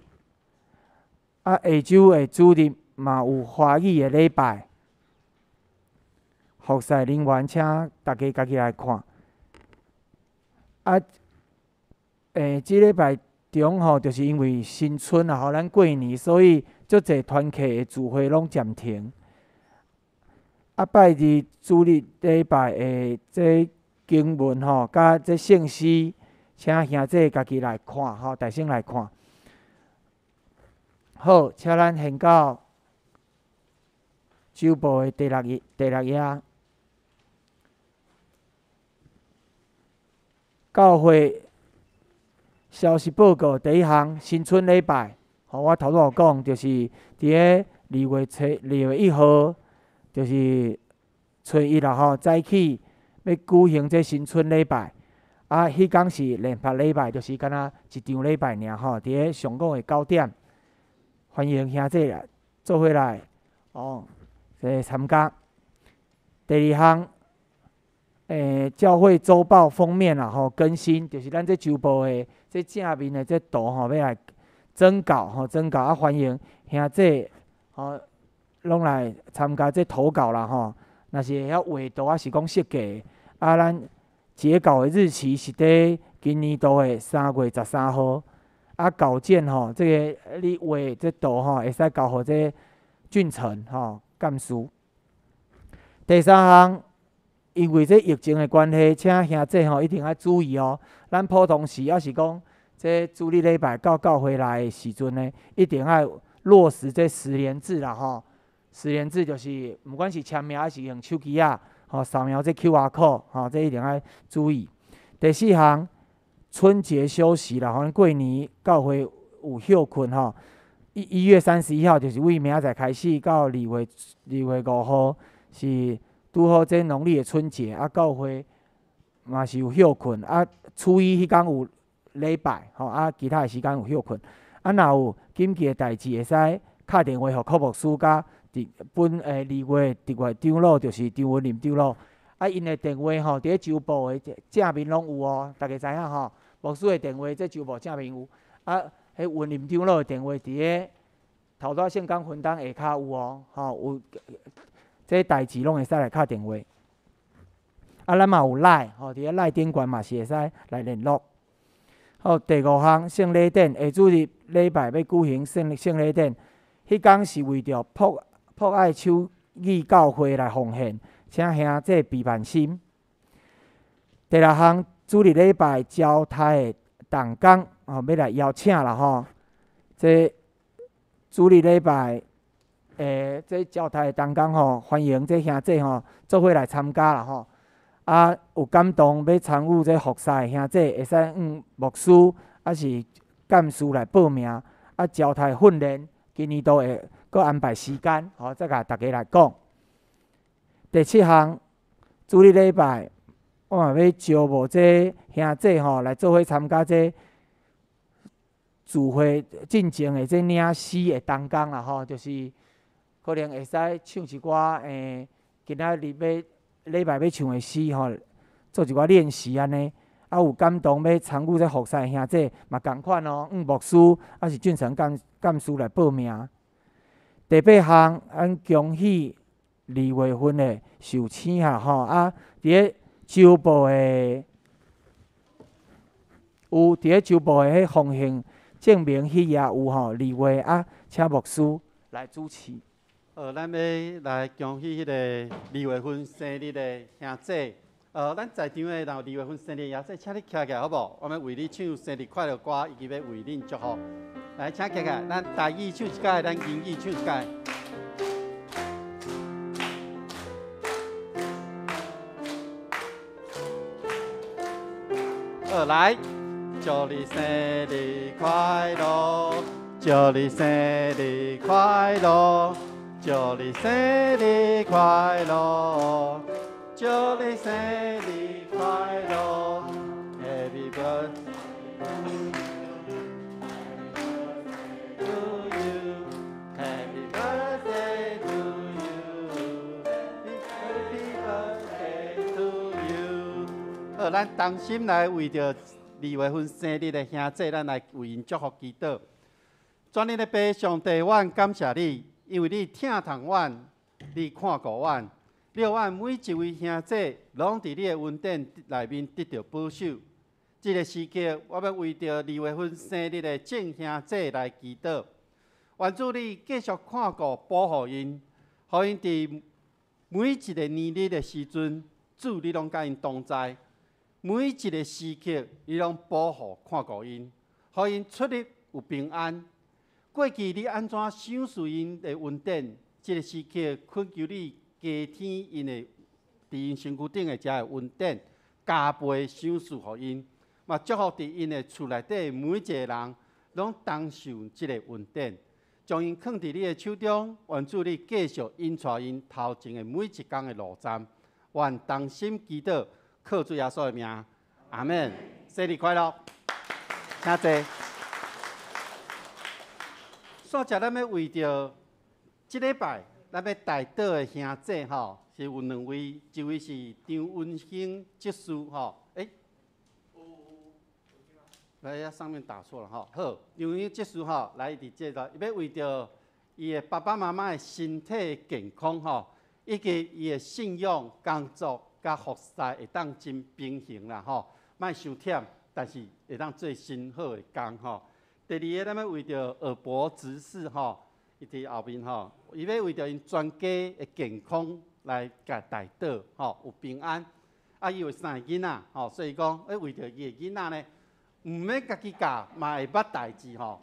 下周的主日嘛有华语的礼拜，服侍人员请大家家己来看。即礼拜中吼，就是因为新春啊，互咱过年，所以足侪团契的聚会拢暂停。拜日主日礼拜的这经文吼，甲这圣诗，请兄弟家己来看吼，大声来看。好，请咱现到周报的第六页。教会消息报告第1项，新春礼拜。我头拄有讲，就是伫咧2月1号，就是初1啦吼，早起要举行这新春礼拜。迄天是联合礼拜，就是敢若一场礼拜尔吼，伫咧上午的9点。欢迎兄弟来做伙来参加。第2项，教会周报封面啦吼更新，就是咱这周报的这正面的这图吼，要来征稿欢迎兄弟拢来参加这投稿啦吼。若是会晓画图是讲设计咱截稿的日期是伫今年度的3月13号。稿件吼，这个你画这图吼，会使交互这俊成干事。第3项，因为这疫情的关系，请兄弟一定要注意哦。咱普通时也是讲，这主日礼拜到教会来的时阵呢，一定要落实这10连制啦吼。10连制就是，不管是签名还是用手机扫描这 QR code 这一定要注意。第4项。春节休息啦，咱过年教会有休困1月31号就是为明仔载开始到2月5号是拄好这农历的春节教会嘛是有休困初一迄天有礼拜其他的时间有休困若有紧急的代志会使敲电话互科牧师甲本2月长老就是张文林长老因的电话伫咧周报的正面拢有大家知影牧师的电话，这周报正面有迄文林长老的电话伫咧头拄圣工分担下骹有有这代志拢会使来敲电话。咱嘛有赖伫咧赖顶悬嘛是会使来联络。好，第5项圣礼典，下主日礼拜要举行圣礼典，迄天是为着博爱手艺教会来奉献，请兄弟备万心。第6项。主日礼拜交台的同工要来邀请啦吼。这主日礼拜这教台当工吼，欢迎这兄弟吼做伙来参加啦吼。啊，有感动要参与这服侍的兄弟，会使牧师还是干事来报名。啊，教台训练今年都会搁安排时间，吼，再甲大家来讲。第7项，主日礼拜，我嘛要招募这兄弟吼来做伙参加这聚会进前的这领诗的当工啦吼，就是可能会使唱一寡今仔日礼拜要唱的诗吼，做一寡练习安尼。啊，有感动要参与这服侍的兄弟嘛共款哦，牧师还是俊成干事来报名。第8项，咱恭喜2月份的受请啊吼，啊，伫咧周报的有伫咧周报的迄奉献证明迄也有吼，2月啊，请牧师来主持。咱要来恭喜迄个2月份生日的兄弟。咱在场的若有2月份生日兄弟，请你站起来好无？我们为你唱生日快乐歌，以及要为恁祝福。来，请站起来，咱台语唱一届，咱英语唱一届。来，祝你生日快乐，祝你生日快乐，祝你生日快乐，祝你生日快乐 ，Happy birthday to you，Happy birthday to you，Happy birthday to you。咱同心来为着2月份生日的兄弟，咱来为因祝福祈祷。全日的爸，上帝，阮感谢你，因为你疼痛阮，你看顾阮。让阮每一位兄弟，拢伫你的恩典内面得到保守。这个时刻，我要为着2月份生日的众兄弟来祈祷。愿主你继续看顾、保护因，互因伫每一个年日的时阵，主你拢甲因同在。每一个时刻，你拢保护、看顾因，互因出入有平安。过去你安怎赏赐因的恩典？这个时刻，恳求你。加添因的伫因身躯顶的遮个恩典，加倍赏赐互因，嘛祝福伫因的厝内底每一个人，拢当受即个恩典，将因放伫你的手中，愿主你继续引带因头前的每一天的路站，愿同心祈祷，靠主耶稣的名，阿门。生日快乐，请坐。煞者咱要为着即礼拜。咱要带倒的兄弟吼，是有2位，一位是张文兴执事吼，来呀，上面打错了吼。好，张文兴执事吼，来伫这个，伊要为着伊的爸爸妈妈的身体健康吼，以及伊的信仰、工作甲服侍会当真平衡啦吼，莫伤忝，但是会当做真好的工吼。第2个，咱要为着二伯执事吼。伊伫后面吼，伊要为着因全家的健康来甲带倒吼，有平安。啊，伊有3个囡仔吼，所以讲要为着伊的囡仔呢，毋免家己教，嘛会捌代志吼。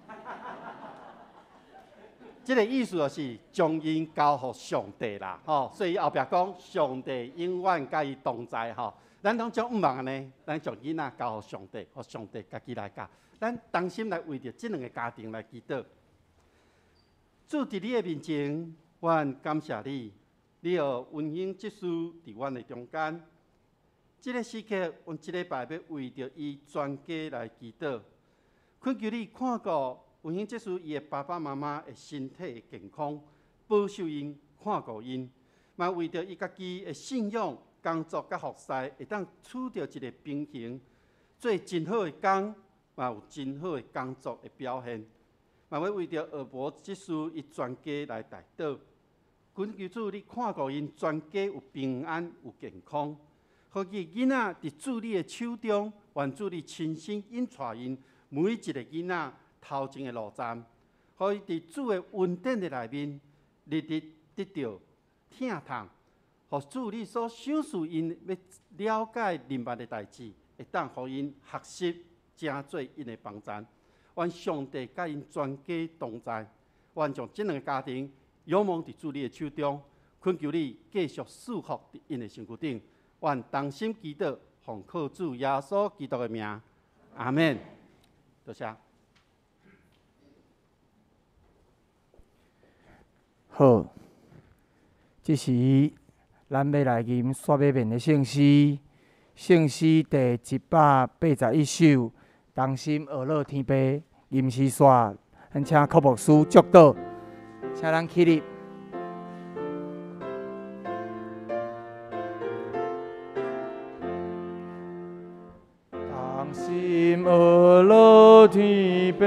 即个意思就是将因交互上帝啦吼，所以后壁讲上帝永远甲伊同在吼。咱拢将毋茫安尼，咱将囡仔交互上帝，互上帝家己来教。咱同心来为着即2个家庭来祈祷。主伫你的面前，阮感谢你，你有温馨接受伫阮的中间。这个时刻，阮即礼拜要为着伊全家来祈祷，恳求你看顾温馨接受伊的爸爸妈妈的身体的健康，保守因、看顾因，嘛为着伊家己的信仰、工作甲服侍，会当处到一个平衡，做真好的工，嘛有真好的工作的表现。嘛要为着二伯即事伊全家来带倒，恳求主你看顾因全家有平安有健康，互伊囡仔伫主你的手中，愿主你亲身引带因每一个囡仔头前的路站，互伊伫主的恩典的内面，日日得到疼痛，互主你所赏赐因要了解人物的代志，会当互因学习，成做因的帮助。愿上帝甲因全家同在，愿将即2个家庭仰望伫主你的手中，恳求你继续赐福伫因的身躯顶。愿同心祈祷，奉靠主耶稣基督的名，阿门。多谢。好，这是咱要来吟刷尾面的圣诗，圣诗第181首，同心学乐天父吟诗刷，咱请柯牧师祝祷，请咱起立。同心学乐天父。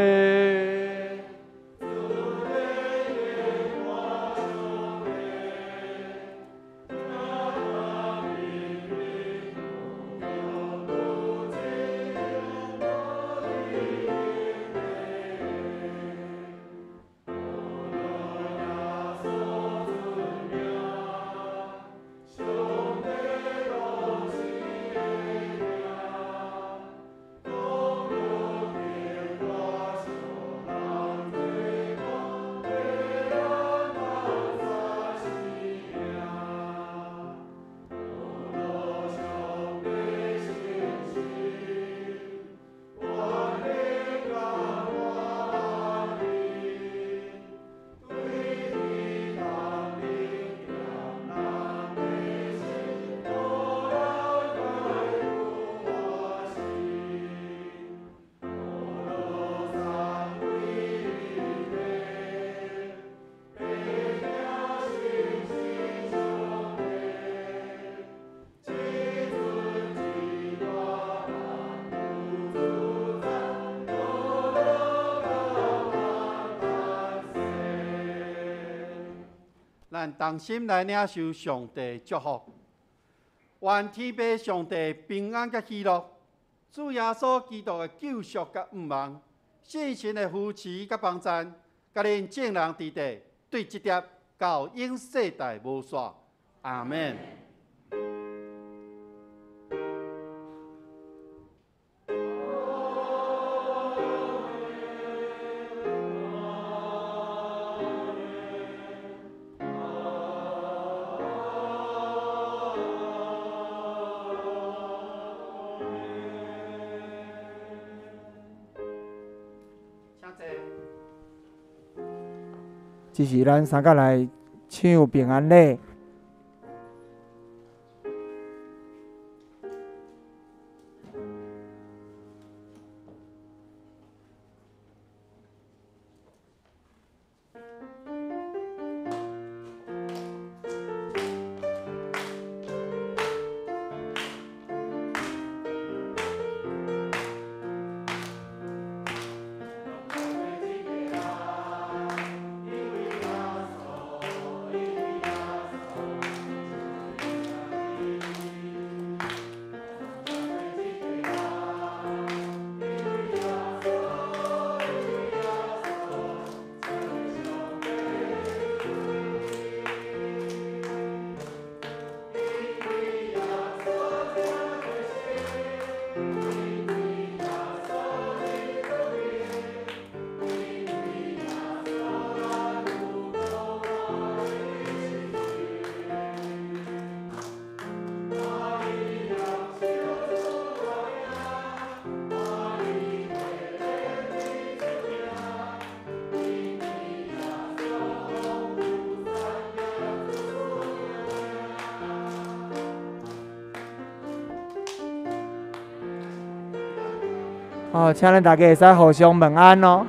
咱同心来领受上帝祝福，愿天父上帝平安甲喜乐，主耶稣基督的救赎甲盼望，信心的扶持甲帮赞，甲恁众人伫地对这点到永世代无煞。阿门。这是咱三甲来唱平安礼。请咱大家会使互相问安哦。